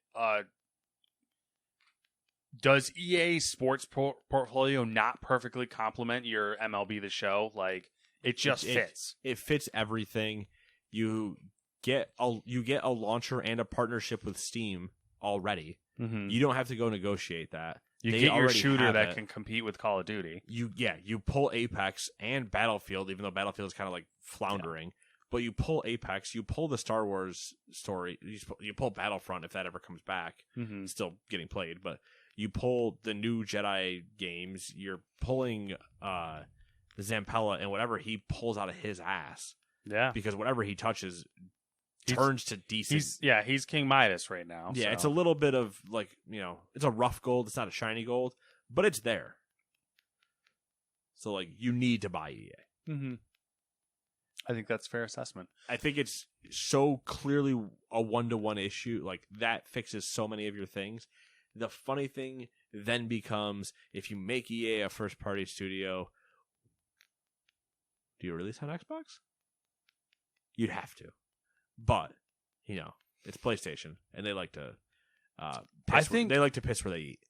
does EA's sports portfolio not perfectly complement your MLB The Show? Like, it just fits. It fits everything. You get a launcher and a partnership with Steam already. Mm-hmm. You don't have to go negotiate that. You They get your already shooter have that it. can compete with Call of Duty. You pull Apex and Battlefield, even though Battlefield is kind of like floundering. But you pull Apex, you pull the Star Wars story, you pull Battlefront if that ever comes back. Mm-hmm. It's still getting played, but you pull the new Jedi games. You're pulling Zampella and whatever he pulls out of his ass. Yeah, Because whatever he touches turns to decent. He's King Midas right now. Yeah, so. it's a little bit of like, it's a rough gold. It's not a shiny gold, but it's there. So like, you need to buy EA. Mm-hmm. I think that's a fair assessment. I think it's so clearly a 1-to-1 issue. Like, that fixes so many of your things. The funny thing then becomes, if you make EA a first-party studio, do you release on Xbox? You'd have to. But, it's PlayStation, and they like to they like to piss where they eat.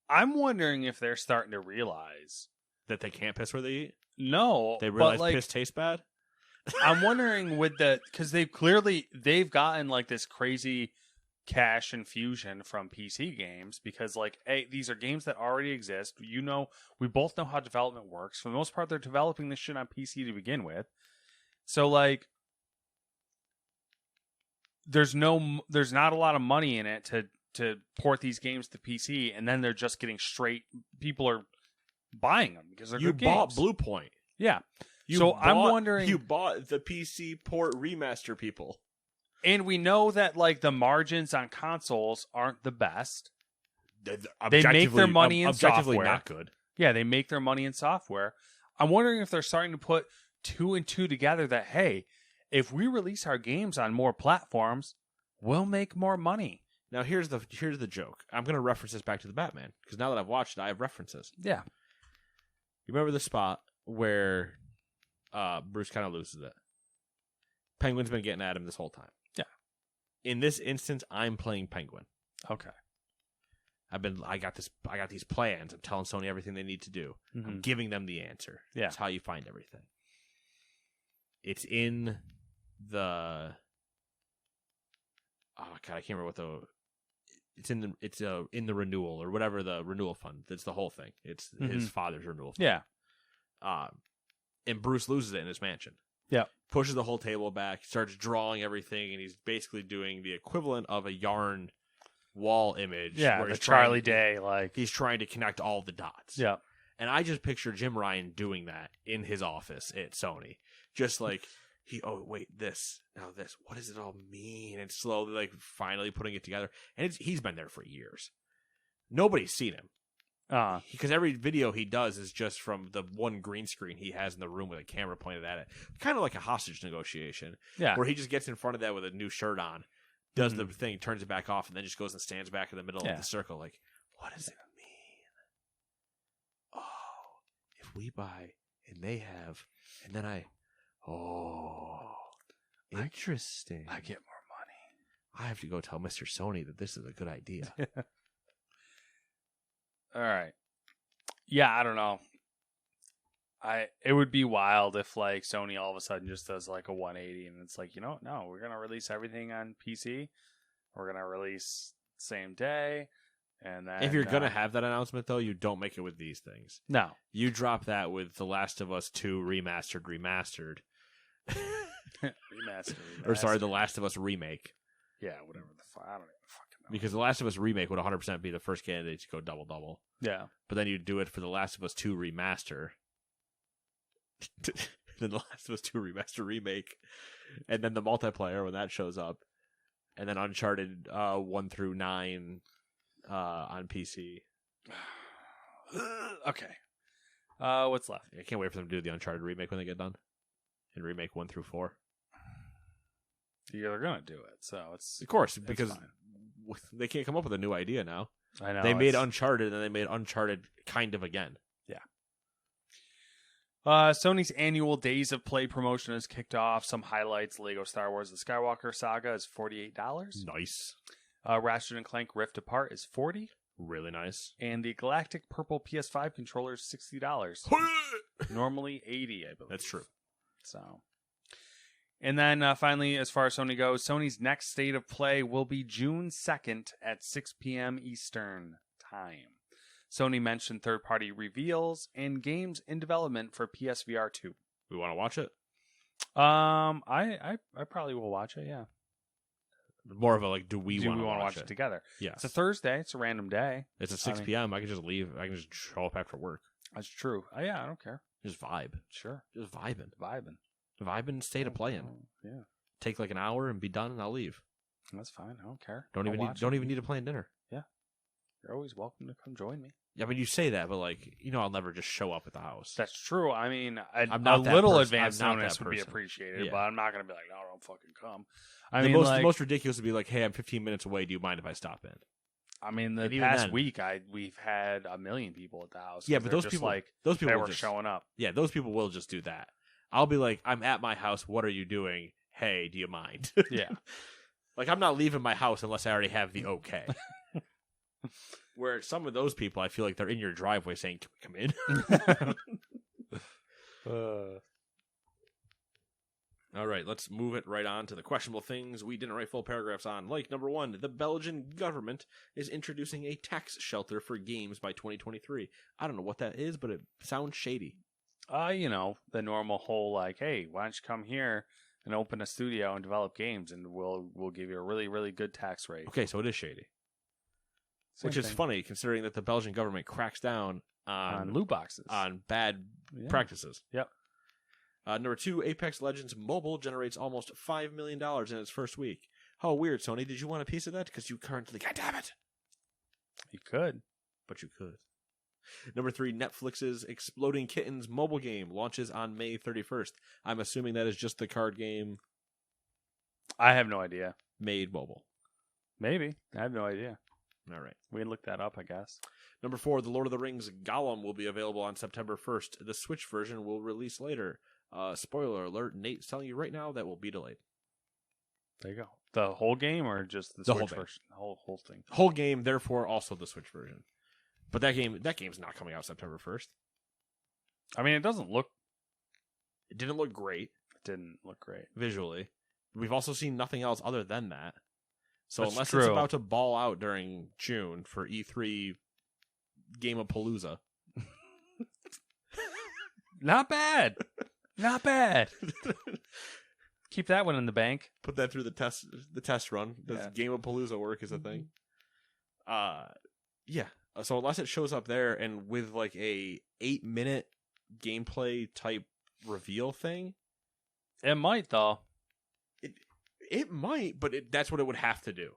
I'm wondering if they're starting to realize That they can't piss where they eat? No. They realize but like, piss tastes bad? I'm wondering because they've gotten like this crazy cash infusion from PC games because like, hey, these are games that already exist. We both know how development works. For the most part, they're developing this shit on PC to begin with. So like, there's not a lot of money in it to port these games to PC, and then they're just getting straight. People are buying them because they're good games. You bought Bluepoint. Yeah. I'm wondering, you bought the PC port remaster, people, and we know that like the margins on consoles aren't the best. They make their money in objectively software. Not good. Yeah, they make their money in software. I'm wondering if they're starting to put 2 and 2 together. That hey, if we release our games on more platforms, we'll make more money. Now here's the joke. I'm going to reference this back to the Batman because now that I've watched it, I have references. Yeah. You remember the spot where Bruce kind of loses it? Penguin's been getting at him this whole time. Yeah. In this instance, I'm playing Penguin. Okay. I got these plans. I'm telling Sony everything they need to do. Mm-hmm. I'm giving them the answer. Yeah. That's how you find everything. It's in the I can't remember what it's in the renewal or whatever, the renewal fund. That's the whole thing. It's his father's renewal fund. Yeah. And Bruce loses it in his mansion. Yeah. Pushes the whole table back, starts drawing everything, and he's basically doing the equivalent of a yarn wall image. Yeah, where the Charlie Day, like he's trying to connect all the dots. Yeah. And I just picture Jim Ryan doing that in his office at Sony. Just like this, now this, what does it all mean? And slowly, like, finally putting it together. And he's been there for years. Nobody's seen him. Because every video he does is just from the one green screen he has in the room with a camera pointed at it. Kind of like a hostage negotiation. Yeah. Where he just gets in front of that with a new shirt on, does the thing, turns it back off, and then just goes and stands back in the middle of the circle. Like, what does it mean? Oh, if we buy and they have, and then interesting. I get more money. I have to go tell Mr. Sony that this is a good idea. All right. Yeah, I don't know. It would be wild if like Sony all of a sudden just does like a 180 and it's like, no, we're gonna release everything on PC. We're gonna release same day, and then if you're gonna have that announcement though, you don't make it with these things. No, you drop that with The Last of Us 2 remastered. Or sorry, The Last of Us remake. Yeah, whatever the fuck. I don't even fucking know. Because The Last of Us remake would 100% be the first candidate to go double. Yeah. But then you do it for The Last of Us 2 remaster. Then The Last of Us 2 remaster remake. And then the multiplayer when that shows up. And then Uncharted 1 through 9 on PC. Okay. What's left? I can't wait for them to do the Uncharted remake when they get done. And remake 1 through 4. Yeah, they're gonna do it, so it's of course because they can't come up with a new idea now. I know they made Uncharted, and then they made Uncharted kind of again. Yeah. Sony's annual Days of Play promotion has kicked off. Some highlights: Lego Star Wars: The Skywalker Saga is $48. Nice. Ratchet and Clank Rift Apart is $40. Really nice. And the Galactic Purple PS5 controller is $60. Normally $80, I believe. That's true. So, and then finally, as far as Sony goes, Sony's next State of Play will be June 2nd at 6 p.m. Eastern Time. Sony mentioned third-party reveals and games in development for PSVR 2. We want to watch it? I probably will watch it. Yeah. More of a like, do we want to watch it together? Yeah. It's a Thursday. It's a random day. It's at 6 p.m. I can just leave. I can just show up after work. That's true. Yeah, I don't care. Just vibe. Sure. Just vibing. Vibing. State of playing. Yeah. Take like an hour and be done, and I'll leave. That's fine. I don't care. Don't even need to plan dinner. Yeah. You're always welcome to come join me. Yeah, I mean, you say that, but like, I'll never just show up at the house. That's true. I mean, I'm not a that little person. advance I'm not notice that would be person. appreciated, Yeah. but I'm not going to be like, no, don't fucking come. The most ridiculous would be like, hey, I'm 15 minutes away. Do you mind if I stop in? I mean, the And even past then- week, we've had 1 million people at the house. 'cause Yeah, but they're those just people, like those people they will were just, showing up. yeah, those people will just do that. I'll be like, I'm at my house. What are you doing? Hey, do you mind? Yeah. Like, I'm not leaving my house unless I already have the okay. Where some of those people, I feel like they're in your driveway saying, can we come in? All right, let's move it right on to the questionable things we didn't write full paragraphs on. Like, number 1, the Belgian government is introducing a tax shelter for games by 2023. I don't know what that is, but it sounds shady. The normal whole like, hey, why don't you come here and open a studio and develop games, and we'll give you a really, really good tax rate. Okay, so it is shady. Same Which is thing. funny, considering that the Belgian government cracks down on loot boxes. on bad Yeah. practices. Yep. Number 2, Apex Legends Mobile generates almost $5 million in its first week. How weird, Sony. Did you want a piece of that? Because you currently... God damn it! You could. But you could. Number 3, Netflix's Exploding Kittens mobile game launches on May 31st. I'm assuming that is just the card game I have no idea. made mobile. Maybe. I have no idea. All right. We can look that up, I guess. Number 4, The Lord of the Rings Gollum will be available on September 1st. The Switch version will release later. Spoiler alert, Nate's telling you right now that will be delayed. There you go. The whole game or just the The whole Switch game. version? The whole thing. Whole game, therefore also the Switch version. But that game's not coming out September 1st. I mean, it doesn't look... It didn't look great It didn't look great. visually. We've also seen nothing else other than that. So That's unless true. it's about to ball out during June for E3 Game-a-Palooza. Not bad. Not bad. Keep that one in the bank. Put that through the test run. Does Yeah. Game-a-Palooza work is a thing? Yeah. So unless it shows up there and with like a 8-minute gameplay type reveal thing, It might, though. it might, but that's what it would have to do.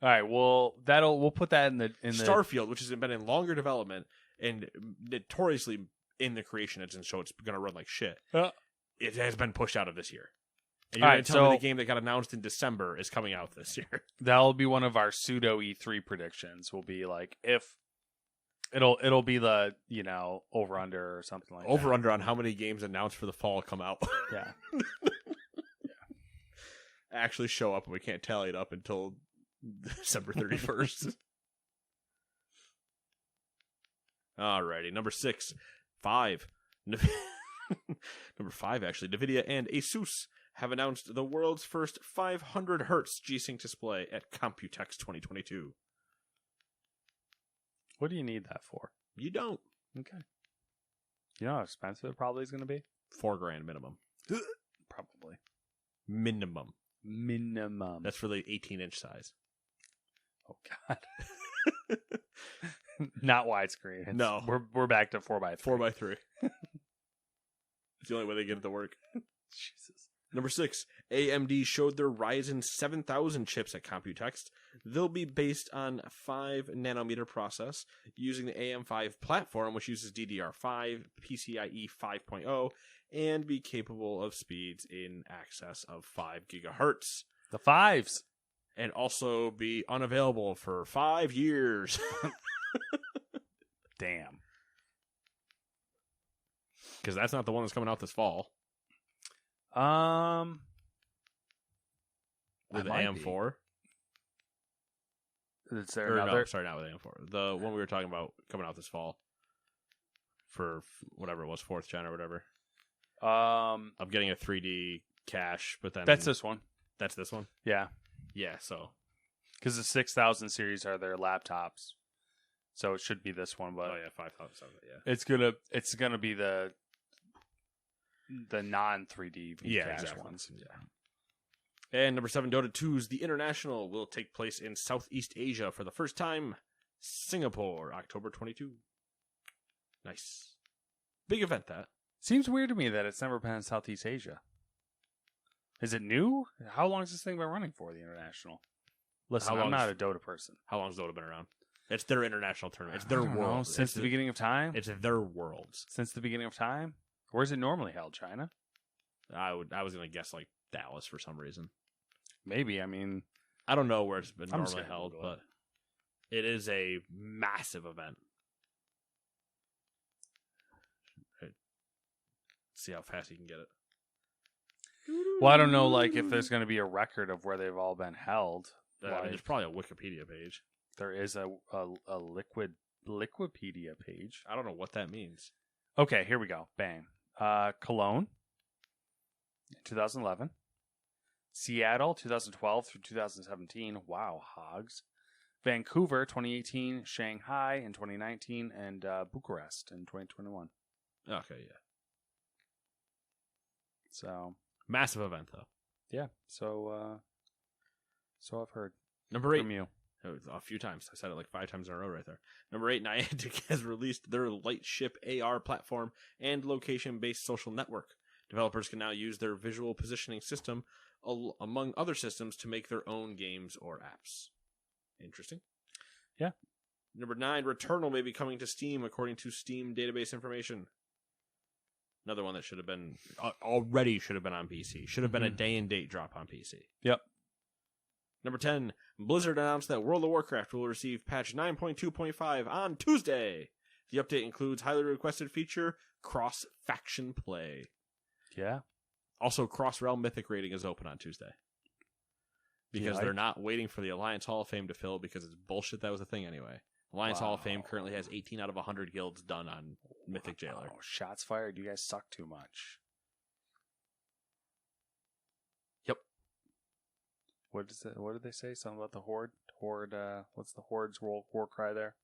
All right, well, we'll put that in the Starfield, which has been in longer development and notoriously in the creation engine, so it's going to run like shit. It has been pushed out of this year. And you're going to tell me the game that got announced in December is coming out this year. That'll be one of our pseudo E3 predictions. Will be like if it'll be the over under or something like Over under on how many games announced for the fall come out. that. Actually show up, and we can't tally it up until December 31st. Alrighty, number 5. Number 5, actually. NVIDIA and Asus have announced the world's first 500 Hz G-Sync display at Computex 2022. What do you need that for? You don't. Okay. You know how expensive it probably is going to be? $4,000 minimum. Probably. Minimum. Minimum. That's for the 18-inch size. Oh God. Not widescreen. It's- No. we're back to 4x3. 4x3. It's the only way they get it to work. Jesus. Number 6, AMD showed their Ryzen 7000 chips at Computex. They'll be based on 5nm process using the AM5 platform, which uses DDR5, PCIe 5.0, and be capable of speeds in excess of 5 gigahertz. The fives. And also be unavailable for 5 years. Damn. Because that's not the one that's coming out this fall. With the AM4. Is there Or another? no, sorry, not with AM4. The one we were talking about coming out this fall. For whatever it was, 4th gen or whatever. I'm getting a 3D cache, but then... That's this one. That's this one? Yeah. Yeah, so... Because the 6000 series are their laptops. So it should be this one, but... Oh, yeah, 5000, yeah. It's gonna be the non-3D cache exactly. ones. Yeah. And number 7, Dota 2's The International will take place in Southeast Asia for the first time. Singapore, October 22. Nice. Big event, that. Seems weird to me that it's never been in Southeast Asia. Is it new? How long has this thing been running for, the International? Listen, I'm not a Dota person. How long has Dota been around? It's their international tournament. It's their world. Since the beginning of time? It's their worlds. Since the beginning of time? Where's it normally held? China? I was going to guess like Dallas for some reason. Maybe. I mean, I don't know where it's been I'm normally just held, Google but it is a massive event. Let's see how fast you can get it. well, I don't know, like, if there's going to be a record of where they've all been held. I mean, there's probably a Wikipedia page. There is a Liquipedia page. I don't know what that means. Okay, here we go. Bang. Cologne, 2011. Seattle, 2012 through 2017. Wow, hogs. Vancouver, 2018. Shanghai in 2019. And Bucharest in 2021. Okay, yeah. So Massive event, though. yeah. So I've heard. Number 8. From you. A few times. I said it like 5 times in a row right there. Number 8, Niantic has released their Lightship AR platform and location-based social network. Developers can now use their visual positioning system among other systems to make their own games or apps. Interesting. Yeah. Number 9, Returnal may be coming to Steam according to Steam database information. Another one that should have been already should have been on PC. Should have been a day and date drop on PC. Yep. Number 10, Blizzard announced that World of Warcraft will receive patch 9.2.5 on Tuesday. The update includes highly requested feature cross-faction play. Yeah. Also, cross-realm mythic rating is open on Tuesday. Because they're not waiting for the Alliance Hall of Fame to fill because it's bullshit that was a thing anyway. Alliance Hall of Fame currently has 18 out of 100 guilds done on Mythic Jailer. Oh, shots fired. You guys suck too much. Yep. What did they say? Something about the Horde? What's the Horde's war cry there?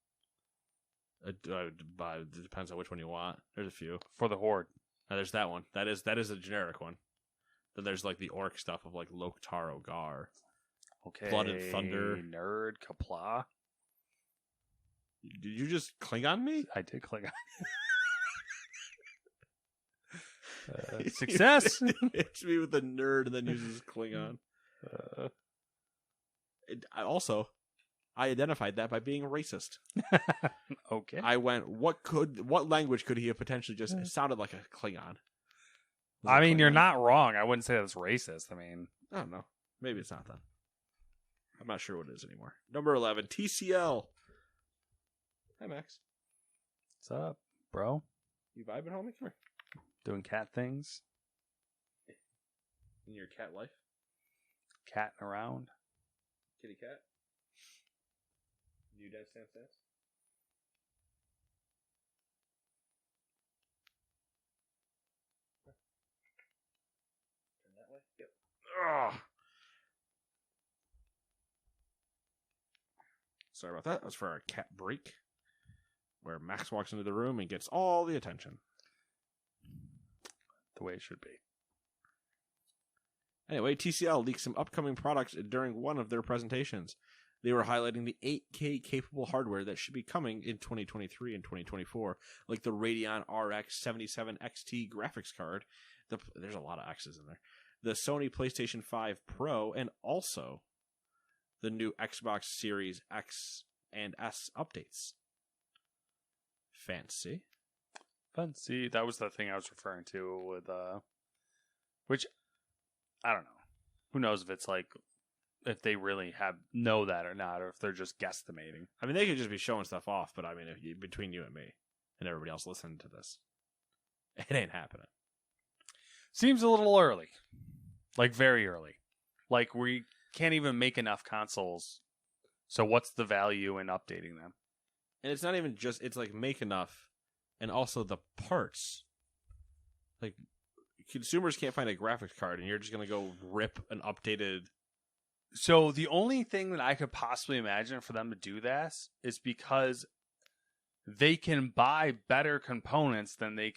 It depends on which one you want. There's a few. For the Horde. Now, there's that one. That is a generic one. Then there's like the orc stuff of like Loktar Ogar. Okay. Blood and Thunder. Nerd. Kapla. Did you just Klingon me? I did Klingon. Success! It's me with the nerd and then uses Klingon. I identified that by being racist. Okay. I went, what language could he have potentially just... It sounded like a Klingon. I mean, you're not wrong. I wouldn't say that's racist. I mean... I don't know. Maybe it's not then. I'm not sure what it is anymore. Number 11, TCL. Hi, Max. What's up, bro? You vibing, homie? Come here. Doing cat things? In your cat life? Catting around? Kitty cat? You dance, dance, dance? Turn that way? Yep. Ugh. Sorry about that. That was for our cat break, where Max walks into the room and gets all the attention. The way it should be. Anyway, TCL leaked some upcoming products during one of their presentations. They were highlighting the 8K capable hardware that should be coming in 2023 and 2024, like the Radeon RX 77 XT graphics card. There's a lot of X's in there. The Sony PlayStation 5 Pro, and also the new Xbox Series X and S updates. Fancy. That was the thing I was referring to with, which, I don't know. Who knows if it's like, if they really know that or not, or if they're just guesstimating. I mean, they could just be showing stuff off, but I mean, between you and me and everybody else listening to this, It ain't happening. Seems a little early. Like, very early. Like, we can't even make enough consoles. So what's the value in updating them? And it's not even just, it's like make enough, and also the parts. Like, consumers can't find a graphics card, and you're just going to go rip an updated... So the only thing that I could possibly imagine for them to do this is because they can buy better components than they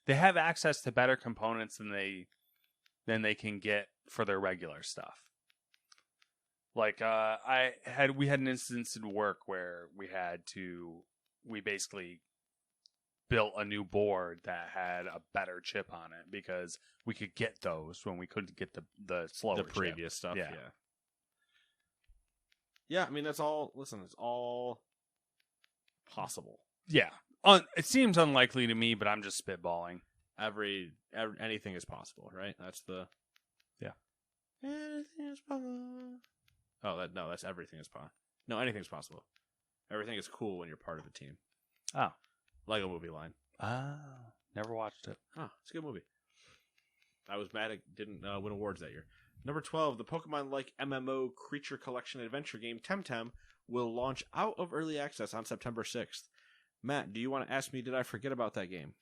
have access to better components than they can get for their regular stuff. Like we had an instance in work where we basically built a new board that had a better chip on it because we could get those when we couldn't get the slower previous chip. stuff. Yeah, I mean, that's all, listen, it's all possible. Yeah. It seems unlikely to me, but I'm just spitballing. Anything is possible, right? That's the... Yeah. Anything is possible. Oh, that's everything is possible. No, anything is possible. Everything is cool when you're part of a team. Oh. Lego Movie line. Never watched it. Oh, it's a good movie. I was mad it didn't win awards that year. Number 12, the Pokemon-like MMO creature collection adventure game Temtem will launch out of early access on September 6th. Matt, do you want to ask me, did I forget about that game?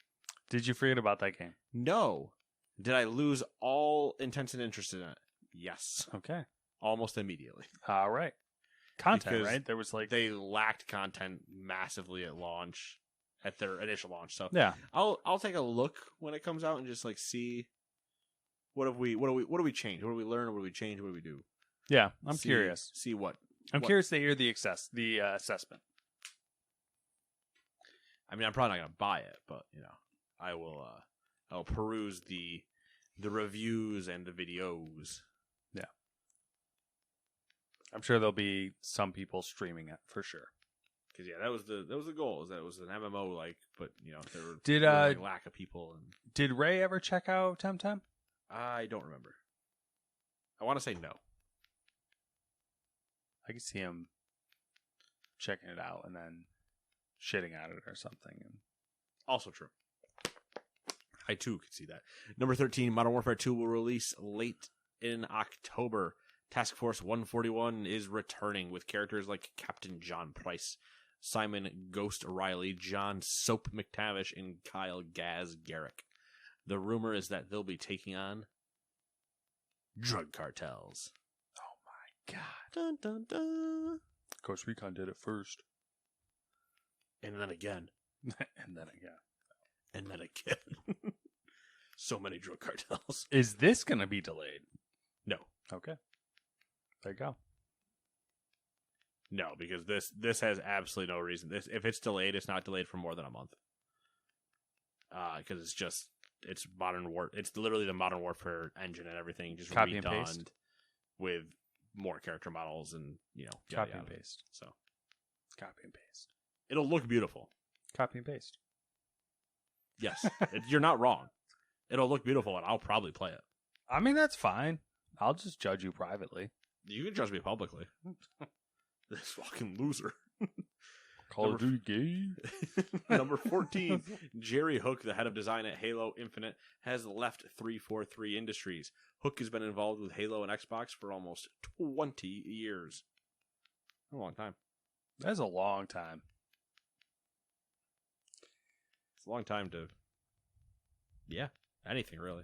Did you forget about that game? No. Did I lose all intense and interest in it? Yes. Okay. Almost immediately. All right. Content, Because right? There was like... They lacked content massively at launch, at their initial launch. So yeah. I'll take a look when it comes out and just like see what do we change? What do we learn? What do we change? What do we do? Yeah, I'm curious. See what? I'm curious to hear the assessment. I mean, I'm probably not gonna buy it, but you know, I will. I'll peruse the reviews and the videos. Yeah, I'm sure there'll be some people streaming it for sure. Because that was the goal, is that it was an MMO like, but you know, there were like lack of people. And did Ray ever check out Temtem? I don't remember. I want to say no. I could see him checking it out and then shitting at it or something. And also true. I too could see that. Number 13, Modern Warfare 2 will release late in October. Task Force 141 is returning with characters like Captain John Price, Simon Ghost Riley, John Soap McTavish, and Kyle Gaz Garrick. The rumor is that they'll be taking on drug cartels. Oh my god. Dun, dun, dun. Coast Recon did it first. And then again. And then again. And then again. So many drug cartels. Is this going to be delayed? No. Okay. There you go. No, because this has absolutely no reason. If it's delayed, it's not delayed for more than a month. Because it's Modern War. It's literally the Modern Warfare engine and everything, just copy redone and paste with more character models and copy and paste. So copy and paste. It'll look beautiful. Copy and paste. Yes, you're not wrong. It'll look beautiful, and I'll probably play it. I mean, that's fine. I'll just judge you privately. You can judge me publicly. This fucking loser. Call of Duty gay. Number 14, Jerry Hook, the head of design at Halo Infinite, has left 343 Industries. Hook has been involved with Halo and Xbox for almost 20 years. A long time. That's a long time. It's a long time to... Yeah, anything really.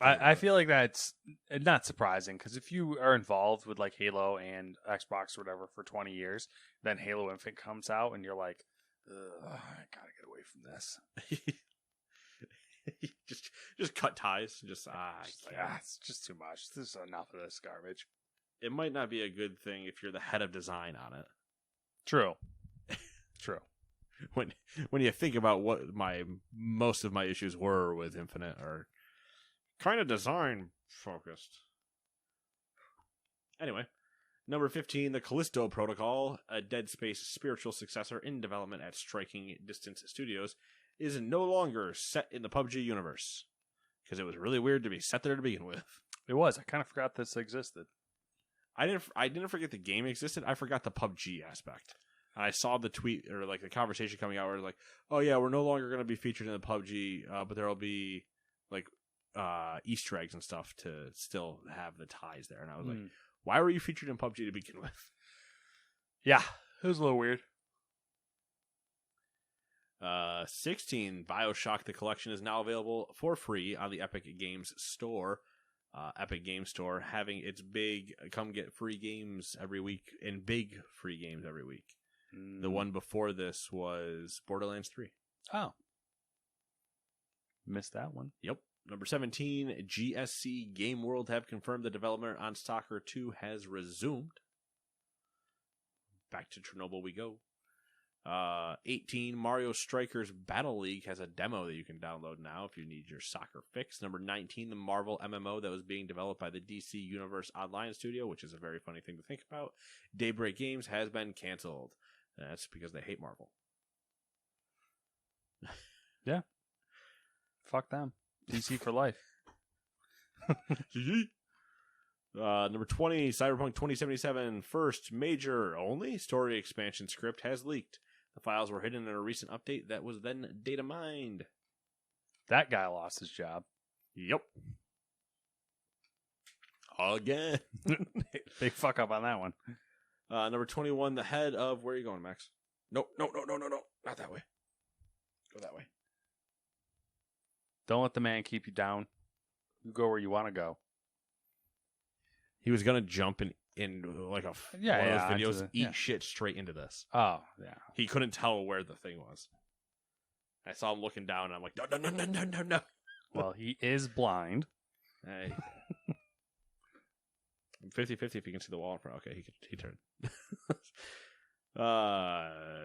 I feel like that's not surprising, because if you are involved with like Halo and Xbox or whatever for 20 years, then Halo Infinite comes out and you're like, I gotta get away from this. just cut ties. It's just too much. This is enough of this garbage. It might not be a good thing if you're the head of design on it. True. True. When you think about what most of my issues were with Infinite are kind of design focused. Anyway, number 15, the Callisto Protocol, a Dead Space spiritual successor in development at Striking Distance Studios, is no longer set in the PUBG universe. Because it was really weird to be set there to begin with. It was. I kind of forgot this existed. I didn't forget the game existed. I forgot the PUBG aspect. And I saw the tweet or like the conversation coming out where it's like, oh yeah, we're no longer going to be featured in the PUBG, but there will be like Easter eggs and stuff to still have the ties there. And I was like, why were you featured in PUBG to begin with? Yeah, it was a little weird. 16, BioShock the Collection is now available for free on the Epic Games Store. Epic Games Store having its big come get free games every week and big free games every week. The one before this was Borderlands 3. Oh. Missed that one. Yep. Number 17, GSC Game World have confirmed the development on Stalker 2 has resumed. Back to Chernobyl we go. 18, Mario Strikers Battle League has a demo that you can download now if you need your soccer fix. Number 19, the Marvel MMO that was being developed by the DC Universe Online Studio, which is a very funny thing to think about. Daybreak Games has been canceled. That's because they hate Marvel. Yeah. Fuck them. DC for life. Number 20, Cyberpunk 2077 first major only story expansion script has leaked. The files were hidden in a recent update that was then data mined. That guy lost his job. Yep. Again. Big fuck up on that one. Number 21, the head of... Where are you going, Max? No. Not that way. Go that way. Don't let the man keep you down. You go where you want to go. He was going to jump in like one of those videos, eat shit straight into this. Oh, yeah. He couldn't tell where the thing was. I saw him looking down, and I'm like, no. Well, he is blind. Hey. 50-50 if you can see the wall in front. Okay, he turned.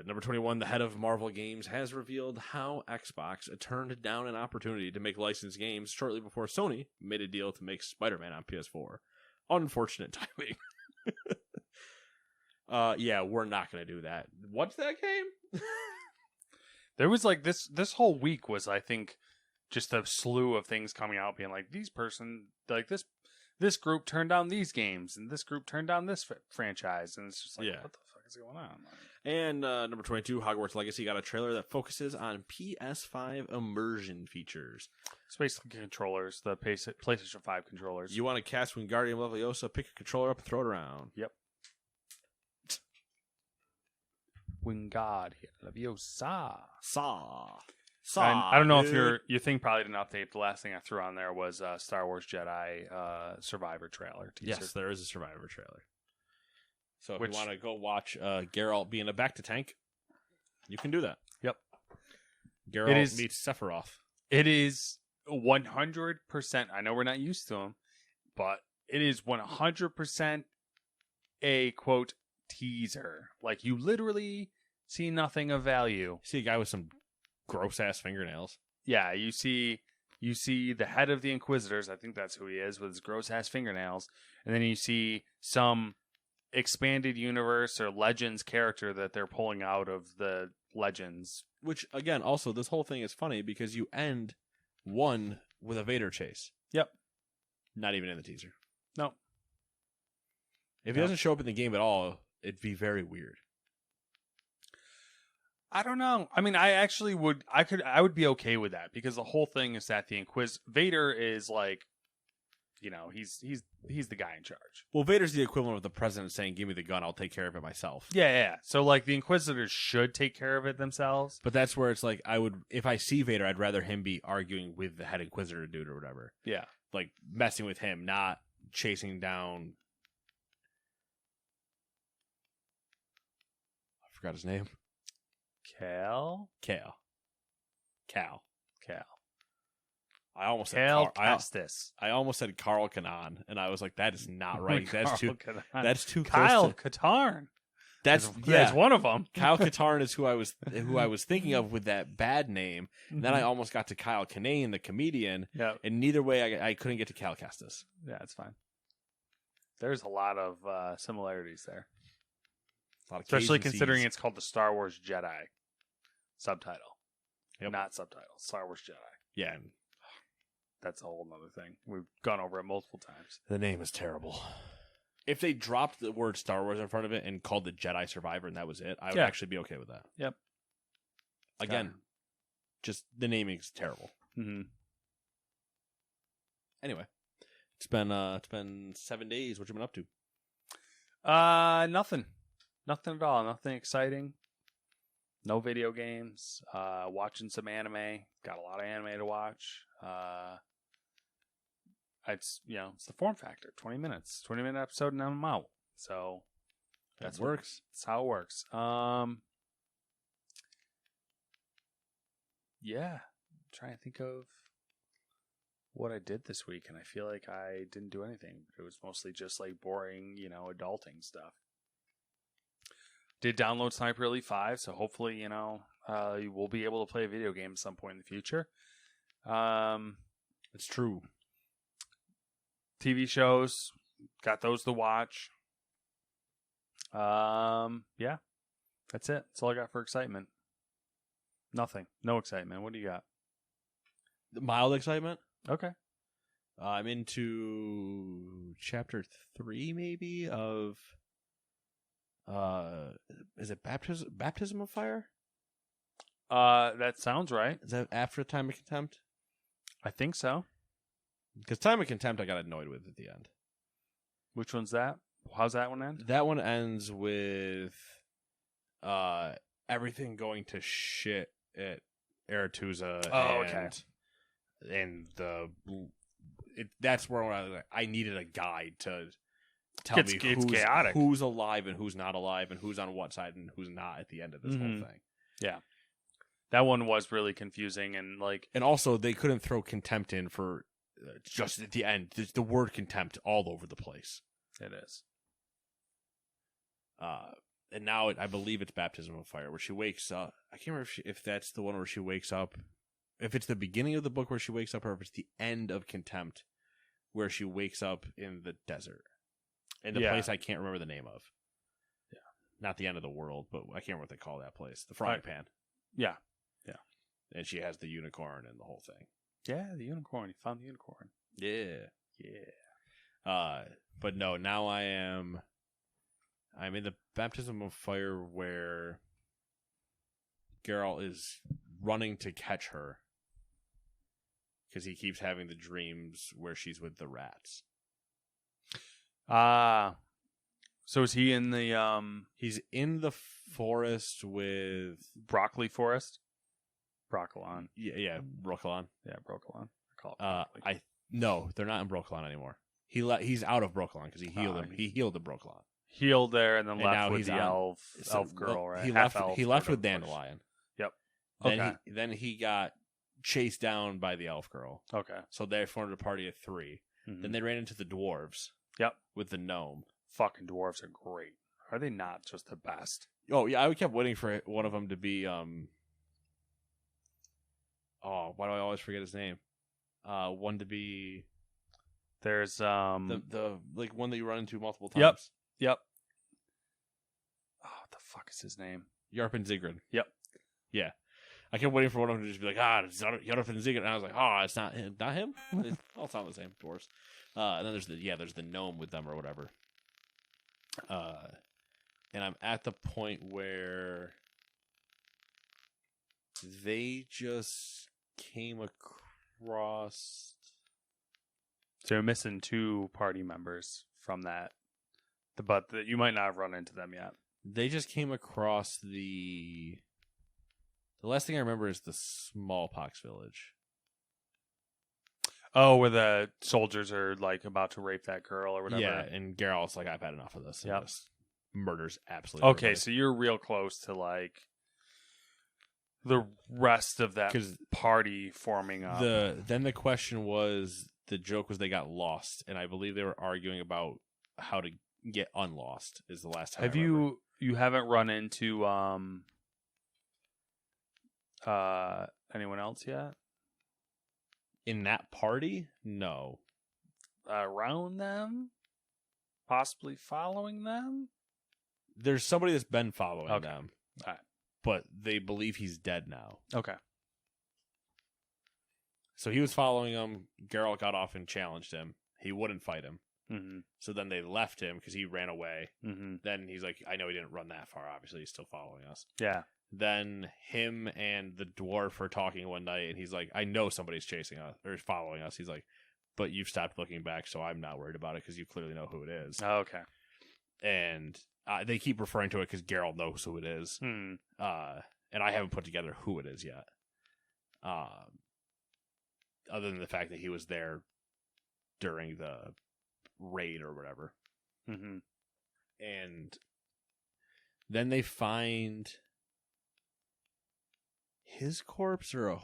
Number 21, the head of Marvel Games has revealed how Xbox turned down an opportunity to make licensed games shortly before Sony made a deal to make Spider-Man on PS4. Unfortunate timing. Yeah, we're not going to do that. What's that game? There was like this whole week was, I think, just a slew of things coming out being like, this group turned down these games and this group turned down this franchise. And it's just like, what the fuck is going on? And number 22, Hogwarts Legacy got a trailer that focuses on PS5 immersion features. It's basically controllers, the PlayStation 5 controllers. You want to cast Wingardium Leviosa, pick a controller up and throw it around. Yep. Wingardium Leviosa. Saw. And I don't know if your thing probably didn't update. The last thing I threw on there was Star Wars Jedi Survivor trailer teaser. Yes, there is a Survivor trailer. So if you want to go watch Geralt being a Bacta-tank, you can do that. Yep. Geralt meets Sephiroth. It is 100%. I know we're not used to them, but it is 100% a, quote, teaser. Like, you literally see nothing of value. See a guy with some gross-ass fingernails. Yeah, you see the head of the Inquisitors. I think that's who he is, with his gross-ass fingernails. And then you see some expanded universe or Legends character that they're pulling out of the Legends. Which, again, also, this whole thing is funny because you end one with a Vader chase. Yep. Not even in the teaser. No. If he doesn't show up in the game at all, it'd be very weird. I don't know. I mean, I would be okay with that because the whole thing is that the Vader is like, you know, he's the guy in charge. Well, Vader's the equivalent of the president saying, "Give me the gun, I'll take care of it myself." Yeah. So like the Inquisitors should take care of it themselves. But that's where it's like if I see Vader, I'd rather him be arguing with the head Inquisitor dude or whatever. Yeah. Like messing with him, not chasing down. I forgot his name. Cal. I almost said Carl Kanan, and I was like, that is not right. That's too Kyle close to... Katarn. That's one of them. Kyle Katarn is who I was thinking of with that bad name. And then I almost got to Kyle Kinane, the comedian. Yeah. And neither way, I couldn't get to Cal Kestis. Yeah, it's fine. There's a lot of similarities there. Especially considering it's called the Star Wars Jedi subtitle. Yep. Not subtitle. Star Wars Jedi. Yeah. That's a whole other thing. We've gone over it multiple times. The name is terrible. If they dropped the word Star Wars in front of it and called it Jedi Survivor and that was it, I would Yeah. actually be okay with that. Yep. Again, just the naming's terrible. Mm-hmm. Anyway, it's been 7 days. What you been up to? Nothing at all. Nothing exciting. No video games. Watching some anime. Got a lot of anime to watch. It's it's the form factor. 20 minutes, 20-minute episode, and I'm out. So That works. That's how it works. Yeah. Trying to think of what I did this week, and I feel like I didn't do anything. It was mostly just like boring, adulting stuff. Did download Sniper Elite 5, so hopefully, you will be able to play a video game at some point in the future. It's true. TV shows, got those to watch. Yeah, that's it. That's all I got for excitement. Nothing. No excitement. What do you got? The mild excitement. Okay. I'm into chapter 3, maybe, of is it Baptism of Fire? That sounds right. Is that after Time of Contempt? I think so. Because Time of Contempt I got annoyed with at the end. Which one's that? How's that one end? That one ends with everything going to shit at Aretusa. Oh, okay. And that's where I needed a guide to tell me It's chaotic. who's alive and who's not alive and who's on what side and who's not at the end of this whole thing. Yeah. That one was really confusing and And also they couldn't throw contempt in for just at the end. There's the word contempt all over the place. it is. And now I believe it's Baptism of Fire, where she wakes up. I can't remember if that's the one where she wakes up. If it's the beginning of the book where she wakes up, or if it's the end of Contempt, where she wakes up in the desert. In the place I can't remember the name of. Yeah. Not the end of the world, but I can't remember what they call that place. The frying pan. Yeah. And she has the unicorn and the whole thing. Yeah, the unicorn. You found the unicorn. Yeah. Yeah. But no, now I'm in the Baptism of Fire where Geralt is running to catch her because he keeps having the dreams where she's with the rats. So is he in the He's in the forest with broccoli forest? Broccolon. yeah, Brokilon. Yeah, Broccolon. I call it broccoli. No, they're not in Brokilon anymore. He's out of Brokilon because he healed him. He healed the Brokilon. Healed there and then And left now with he's the on- elf girl, right? He Half left. elf, He left whatever with the fuck. Dandelion. Yep. Then Okay. then he got chased down by the elf girl. Okay. So they formed a party of 3. Mhm. Then they ran into the dwarves. Yep. With the gnome. Fucking dwarves are great. Are they not just the best? Oh yeah, I kept waiting for one of them to be Oh, why do I always forget his name? One to be There's the like one that you run into multiple times. Yep. Oh, what the fuck is his name? Yarpen Zigrid. Yep. Yeah. I kept waiting for one of them to just be like, it's Yarpen Zigrid, and I was like, it's not him. It all sound the same, dwarves. And then there's the gnome with them or whatever. And I'm at the point where they just came across. So you're missing 2 party members from that. But you might not have run into them yet. They just came across the last thing I remember is the smallpox village. Oh, where the soldiers are like about to rape that girl or whatever. Yeah, and Geralt's like, I've had enough of this. And Yep. just murders absolutely Okay, everybody. so you're real close to like the rest of that 'Cause party forming up. Then the question was, the joke was they got lost, and I believe they were arguing about how to get unlost. Is the last time. Have you haven't run into anyone else yet? in that party? No. Around them? Possibly following them? There's somebody that's been following Okay. them, All right. but they believe he's dead now. Okay. So he was following him. Geralt got off and challenged him. He wouldn't fight him. Mm-hmm. So then they left him because he ran away. Mm-hmm. Then he's like, I know he didn't run that far. Obviously, he's still following us. Yeah. Then him and the dwarf are talking one night, and he's like, I know somebody's chasing us or following us. He's like, but you've stopped looking back, so I'm not worried about it because you clearly know who it is. Oh, okay. And they keep referring to it because Geralt knows who it is. Hmm. And I haven't put together who it is yet. Other than the fact that he was there during the raid or whatever. Mm-hmm. And then they find his corpse or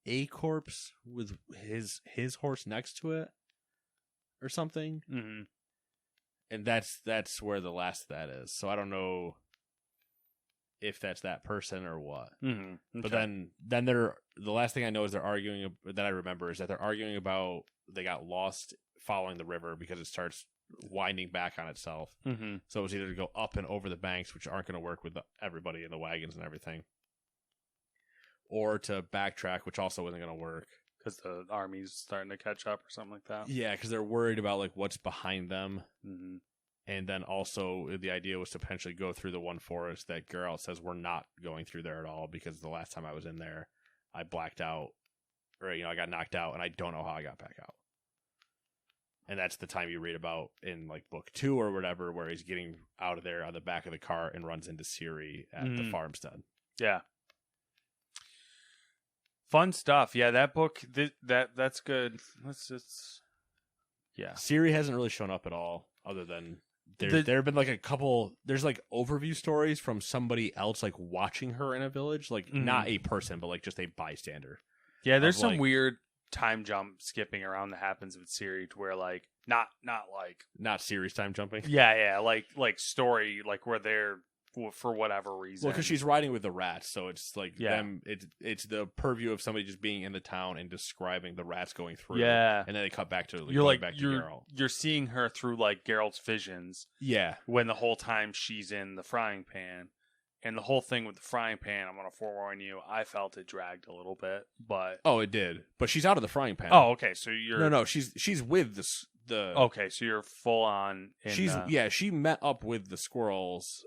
a corpse with his horse next to it or something. Mm-hmm. And that's where the last of that is. So I don't know if that's that person or what. Mm-hmm. Okay. But then the last thing I know is they're arguing, that I remember, is that they're arguing about they got lost following the river because it starts winding back on itself. Mm-hmm. So it was either to go up and over the banks, which aren't going to work with everybody in the wagons and everything, or to backtrack, which also isn't going to work. Because the army's starting to catch up or something like that. Yeah, because they're worried about like what's behind them. Mm-hmm. And then also the idea was to potentially go through the one forest that Geralt says we're not going through there at all because the last time I was in there, I blacked out, or I got knocked out, and I don't know how I got back out. And that's the time you read about in like book 2 or whatever, where he's getting out of there on the back of the cart and runs into Ciri at the farmstead. Yeah. Fun stuff. Yeah, that book that's good. Yeah. Ciri hasn't really shown up at all, other than there have been like a couple. There's like overview stories from somebody else like watching her in a village, like not a person, but like just a bystander. Yeah, there's some like, weird time jump skipping around that happens with Ciri to where like not Ciri's time jumping. Yeah, like story like where they're for whatever reason. Well, because she's riding with the rats, so it's like Yeah. them. It's the purview of somebody just being in the town and describing the rats going through. Yeah. and then they cut back to You're going like back to you're Geralt. you're seeing her through like Geralt's visions Yeah, when the whole time she's in the frying pan. And the whole thing with the frying pan, I'm going to forewarn you, I felt it dragged a little bit, but oh, it did, but she's out of the frying pan. oh, okay, so you're no, she's with the. okay, so you're full on. She met up with the squirrels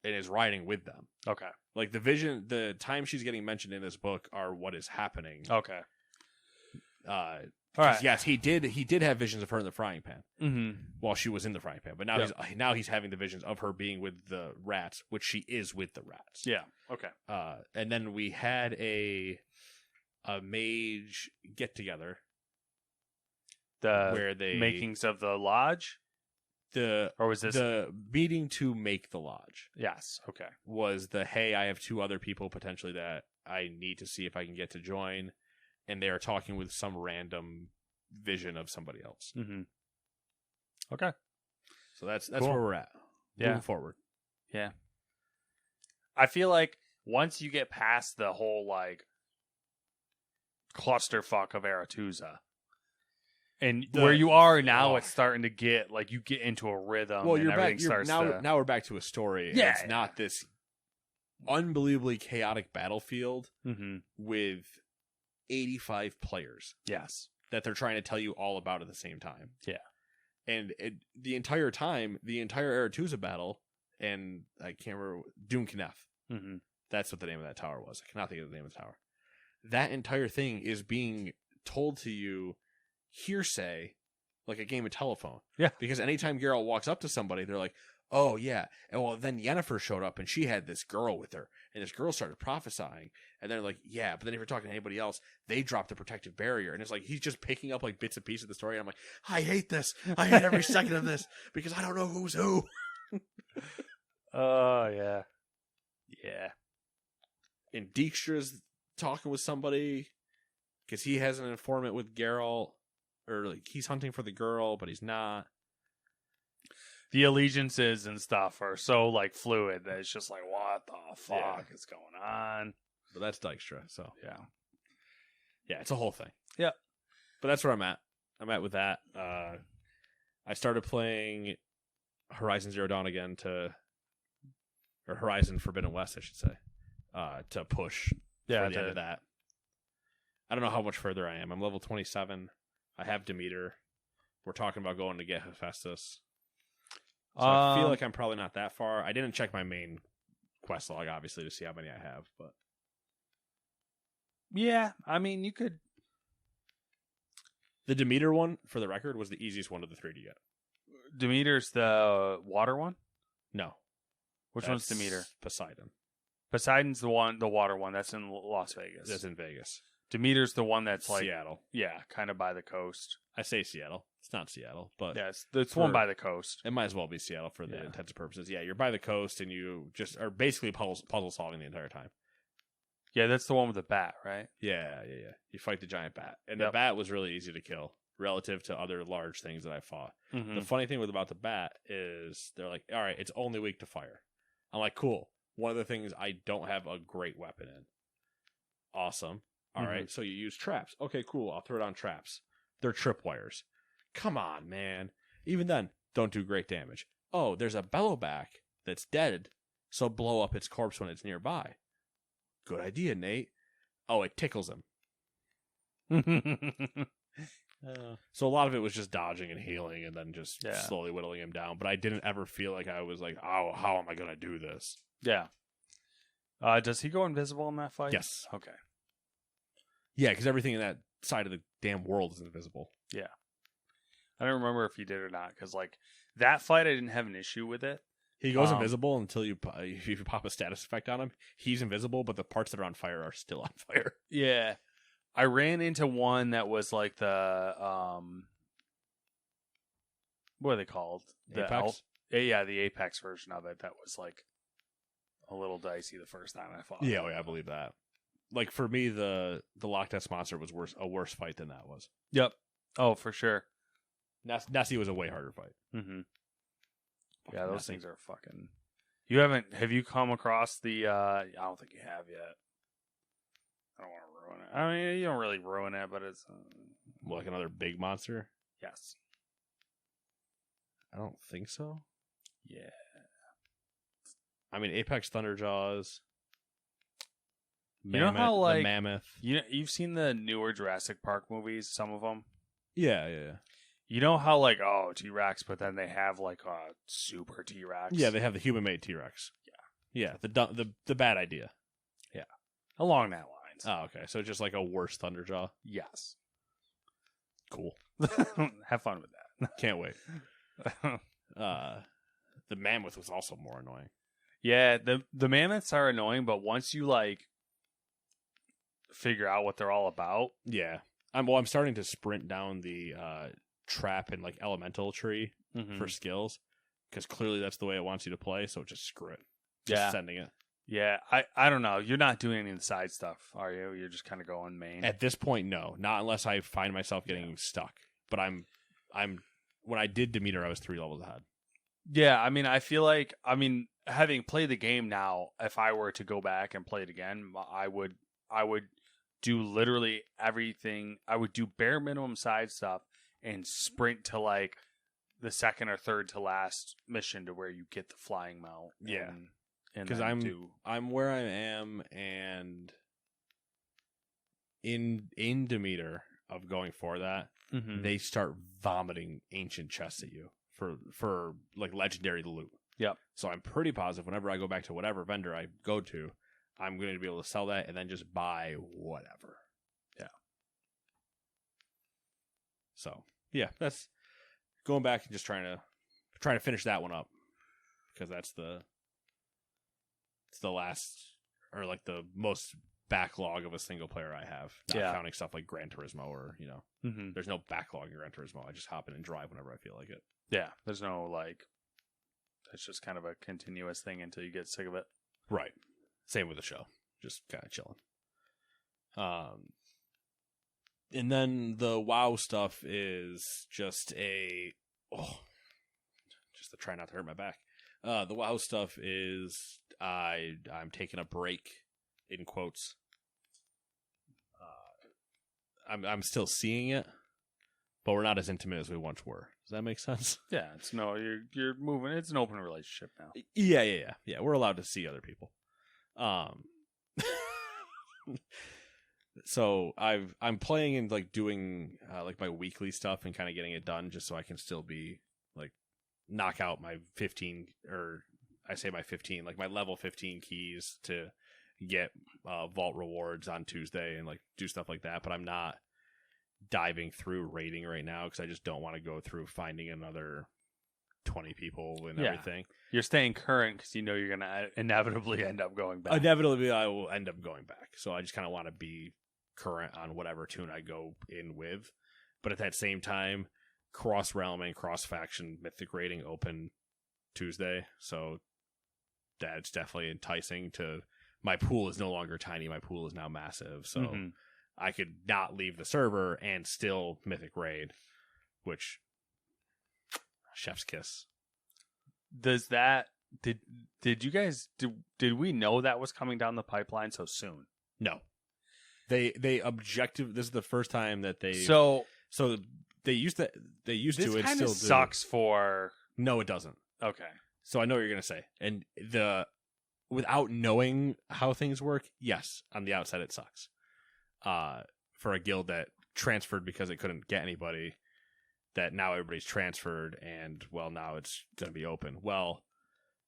and is riding with them. Okay, Like the time she's getting mentioned in this book are what is happening. okay, All right. Yes, he did have visions of her in the frying pan Mm-hmm. while she was in the frying pan, but now he's having the visions of her being with the rats, which she is with the rats. Yeah. Okay. And then we had a mage get together The where they makings of the lodge, or was this? the meeting to make the lodge Yes. Okay. was hey, I have 2 other people potentially that I need to see if I can get to join, and they are talking with some random vision of somebody else. Mm-hmm. Okay. So that's Cool. where we're at. Yeah. Moving forward. Yeah. I feel like once you get past the whole like clusterfuck of Aretuza, and where you are now, it's starting to get like you get into a rhythm. Well, and you're everything back. starts Now to... we're back to a story. Yeah, It's not this unbelievably chaotic battlefield Mm-hmm. with 85 players Yes. that they're trying to tell you all about at the same time. Yeah. And the entire time, the entire Aretuza battle, and I can't remember, Dun Kenneth. Mm-hmm. That's what the name of that tower was. I cannot think of the name of the tower. That entire thing is being told to you hearsay, like a game of telephone. Yeah. Because anytime Geralt walks up to somebody, they're like, oh, yeah. And well, then Yennefer showed up and she had this girl with her. And this girl started prophesying. And they're like, yeah. But then if you're talking to anybody else, they dropped the protective barrier. And it's like, he's just picking up like bits and pieces of the story. And I'm like, I hate this. I hate every second of this because I don't know who's who. Oh, yeah. Yeah. And Dijkstra's talking with somebody because he has an informant with Geralt. Or like he's hunting for the girl, but he's not. The allegiances and stuff are so like fluid that it's just like, what the fuck is going on? But that's Dijkstra, so Yeah. it's a whole thing. Yeah. But that's where I'm at. I'm at with that. I started playing Horizon Zero Dawn again or Horizon Forbidden West, I should say, to push for the end of that. I don't know how much further I am. I'm level 27. I have Demeter. we're talking about going to get Hephaestus. So I feel like I'm probably not that far. I didn't check my main quest log, obviously, to see how many I have, but yeah, I mean, you could. The Demeter one, for the record, was the easiest one of the 3 to get. Demeter's the water one? No. Which one's Demeter? Poseidon. Poseidon's the water one. That's in Las Vegas. That's in Vegas. Demeter's the one that's like Seattle. Yeah, kind of by the coast. I say Seattle. It's not Seattle, but yeah, it's one by the coast. It might as well be Seattle for the intents and purposes. Yeah, you're by the coast, and you just are basically puzzle solving the entire time. Yeah, that's the one with the bat, right? Yeah. You fight the giant bat, and the bat was really easy to kill relative to other large things that I fought. Mm-hmm. The funny thing about the bat is they're like, all right, it's only weak to fire. I'm like, cool. One of the things I don't have a great weapon in. Awesome. All right, so you use traps. Okay, cool. I'll throw it on traps. They're tripwires. Come on, man. Even then, don't do great damage. Oh, there's a bellowback that's dead, so blow up its corpse when it's nearby. Good idea, Nate. Oh, it tickles him. So a lot of it was just dodging and healing and then just slowly whittling him down. But I didn't ever feel like I was like, oh, how am I going to do this? Yeah. Does he go invisible in that fight? Yes. Okay. Yeah, because everything in that side of the damn world is invisible. Yeah. I don't remember if he did or not, because like that fight, I didn't have an issue with it. He goes invisible until if you pop a status effect on him. He's invisible, but the parts that are on fire are still on fire. Yeah. I ran into one that was like the what are they called? Apex? Yeah, the Apex version of it. That was like a little dicey the first time I fought. Yeah, I believe that. Like for me, the Loch Ness monster was a worse fight than that was. Yep. Oh, for sure. Nessie was a way harder fight. Mm-hmm. Yeah, those things are fucking. Have you come across the? I don't think you have yet. I don't want to ruin it. I mean, you don't really ruin it, but it's like another big monster. Yes. I don't think so. Yeah. I mean, Apex Thunderjaws. You know how like the Mammoth. You've seen the newer Jurassic Park movies, some of them. Yeah. You know how like T-Rex, but then they have like a super T-Rex. Yeah, they have the human-made T-Rex. Yeah. The bad idea. Yeah, along that lines. Oh, okay. So just like a worse Thunderjaw. Yes. Cool. Have fun with that. Can't wait. The Mammoth was also more annoying. Yeah, the mammoths are annoying, but once you like figure out what they're all about, yeah. I'm starting to sprint down the trap and like elemental tree for skills because clearly that's the way it wants you to play. So just screw it. Just sending it. Yeah, I don't know. You're not doing any of the side stuff, are you? You're just kind of going main. At this point, no. Not unless I find myself getting stuck. But I'm when I did Demeter, I was 3 levels ahead. Yeah, I mean, I feel like having played the game now, if I were to go back and play it again, I would do literally everything. I would do bare minimum side stuff and sprint to like the second or third to last mission to where you get the flying mount. Yeah. Because I'm where I am, and in Demeter of going for that, they start vomiting ancient chests at you for like legendary loot. Yep. So I'm pretty positive whenever I go back to whatever vendor I go to, I'm going to be able to sell that and then just buy whatever. Yeah. So yeah, that's going back and just trying to finish that one up because it's the last or like the most backlog of a single player I have. Not counting stuff like Gran Turismo or there's no backlog in Gran Turismo. I just hop in and drive whenever I feel like it. Yeah, there's no like. It's just kind of a continuous thing until you get sick of it. Right. Same with the show. Just kind of chilling. And then the WoW stuff is just just to try not to hurt my back. The WoW stuff is I'm taking a break in quotes. I'm still seeing it, but we're not as intimate as we once were. Does that make sense? Yeah, you're moving. It's an open relationship now. Yeah. We're allowed to see other people. So I'm playing and like doing like my weekly stuff and kind of getting it done just so I can still be like knock out my 15 or I say my 15 like my level 15 keys to get vault rewards on Tuesday and like do stuff like that. But I'm not diving through raiding right now because I just don't want to go through finding another 20 people and everything. You're staying current because you know you're gonna inevitably end up going back. Inevitably, I will end up going back. So I just kind of want to be current on whatever tune I go in with. But at that same time, cross realm and cross faction mythic rating open Tuesday. So that's definitely enticing to. My pool is no longer tiny. My pool is now massive. So I could not leave the server and still mythic raid, which chef's kiss. Does that did you guys did we know that was coming down the pipeline so soon? No. They objective. This is the first time that they so they used to this it kind still of sucks for no it doesn't. Okay. So I know what you're gonna say, and without knowing how things work, yes, on the outside it sucks. For a guild that transferred because it couldn't get anybody, that now everybody's transferred, and well, now it's gonna be open. Well,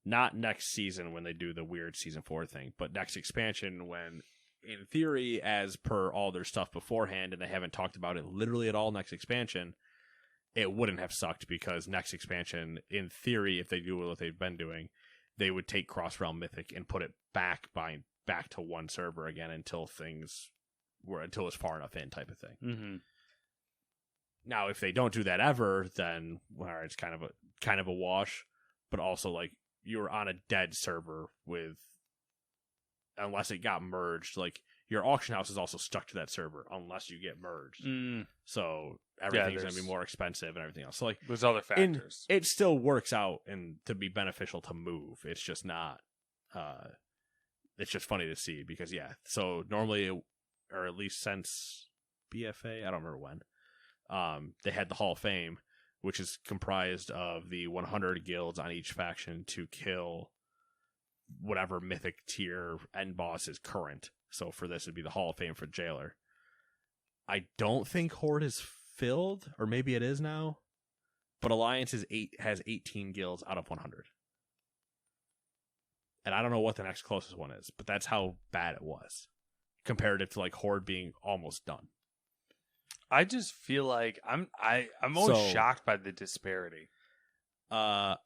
not next season when they do the weird season 4 thing, but next expansion when, in theory, as per all their stuff beforehand, and they haven't talked about it literally at all next expansion, it wouldn't have sucked because next expansion, in theory, if they do what they've been doing, they would take Cross Realm Mythic and put it back to one server again until it's far enough in type of thing. Mm-hmm. Now, if they don't do that ever, then it's kind of a wash. But also, like, you're on a dead server unless it got merged. Like, your auction house is also stuck to that server unless you get merged. So everything's going to be more expensive and everything else. So like, there's other factors. It still works out and to be beneficial to move. It's just not. It's just funny to see because So normally, or at least since BFA, I don't remember when. They had the Hall of Fame, which is comprised of the 100 guilds on each faction to kill whatever mythic tier end boss is current. So for this, it'd be the Hall of Fame for Jailer. I don't think Horde is filled, or maybe it is now, but Alliance has 18 guilds out of 100. And I don't know what the next closest one is, but that's how bad it was, comparative to like Horde being almost done. I just feel like I'm always shocked by the disparity. I'm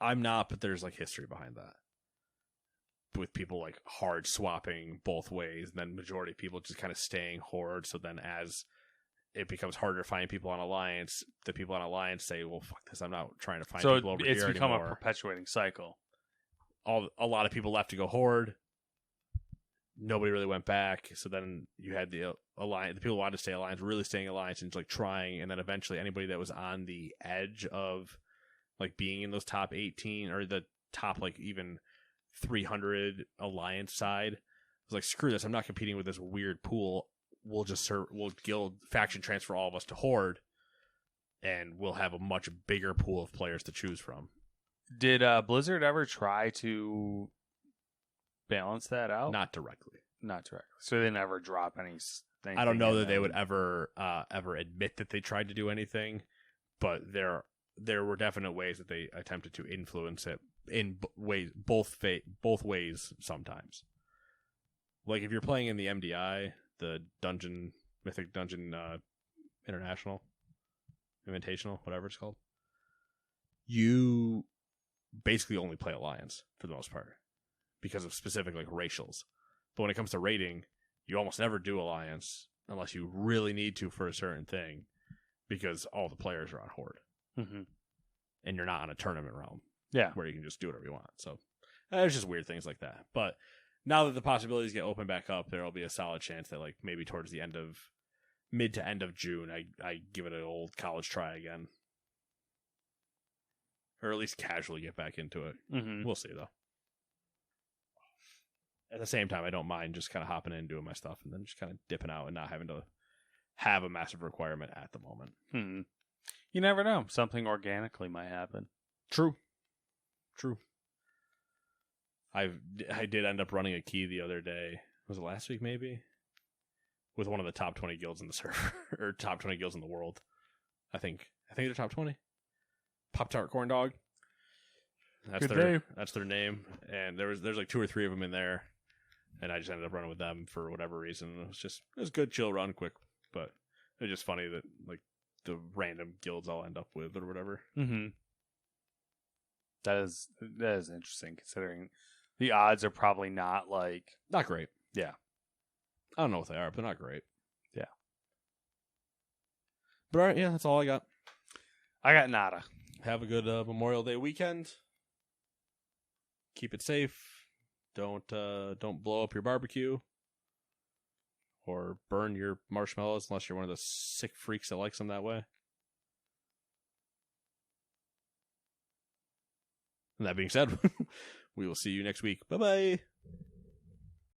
not, but there's like history behind that. With people like hard swapping both ways, and then majority of people just kind of staying Horde. So then as it becomes harder to find people on Alliance, the people on Alliance say, well, fuck this, I'm not trying to find people over here anymore. So it's become a perpetuating cycle. A lot of people left to go Horde. Nobody really went back. So then you had the Alliance, the people who wanted to stay Alliance, really staying Alliance and like trying. And then eventually anybody that was on the edge of like being in those top 18 or the top like even 300 Alliance side was like, screw this, I'm not competing with this weird pool. We'll guild faction transfer all of us to Horde, and we'll have a much bigger pool of players to choose from. Did Blizzard ever try to balance that out? Not directly. So they never drop anything. I don't know that they would ever admit that they tried to do anything, but there were definite ways that they attempted to influence it in both ways sometimes. Like if you're playing in the MDI, the Mythic Dungeon Invitational, whatever it's called, you basically only play Alliance for the most part because of specific like racials. But when it comes to raiding, you almost never do Alliance unless you really need to for a certain thing because all the players are on Horde. Mm-hmm. And you're not on a tournament realm. Yeah. Where you can just do whatever you want. So there's just weird things like that. But now that the possibilities get opened back up, there'll be a solid chance that like maybe towards the mid to end of June, I give it an old college try again. Or at least casually get back into it. Mm-hmm. We'll see though. At the same time, I don't mind just kind of hopping in and doing my stuff and then just kind of dipping out and not having to have a massive requirement at the moment. Hmm. You never know. Something organically might happen. True. I did end up running a key the other day. Was it last week maybe? with one of the top 20 guilds in the server or top 20 guilds in the world. I think they're top 20. Pop Tart Corn Dog. That's their name. And there's like 2 or 3 of them in there, and I just ended up running with them for whatever reason. It was good, chill run, quick, but it was just funny that like the random guilds I'll end up with or whatever. Mm-hmm. That is interesting, considering the odds are probably not great. Yeah. I don't know what they are, but they're not great. Yeah. But all right, yeah, that's all I got. I got nada. Have a good Memorial Day weekend. Keep it safe. Don't blow up your barbecue or burn your marshmallows unless you're one of those sick freaks that likes them that way. And that being said, we will see you next week. Bye-bye.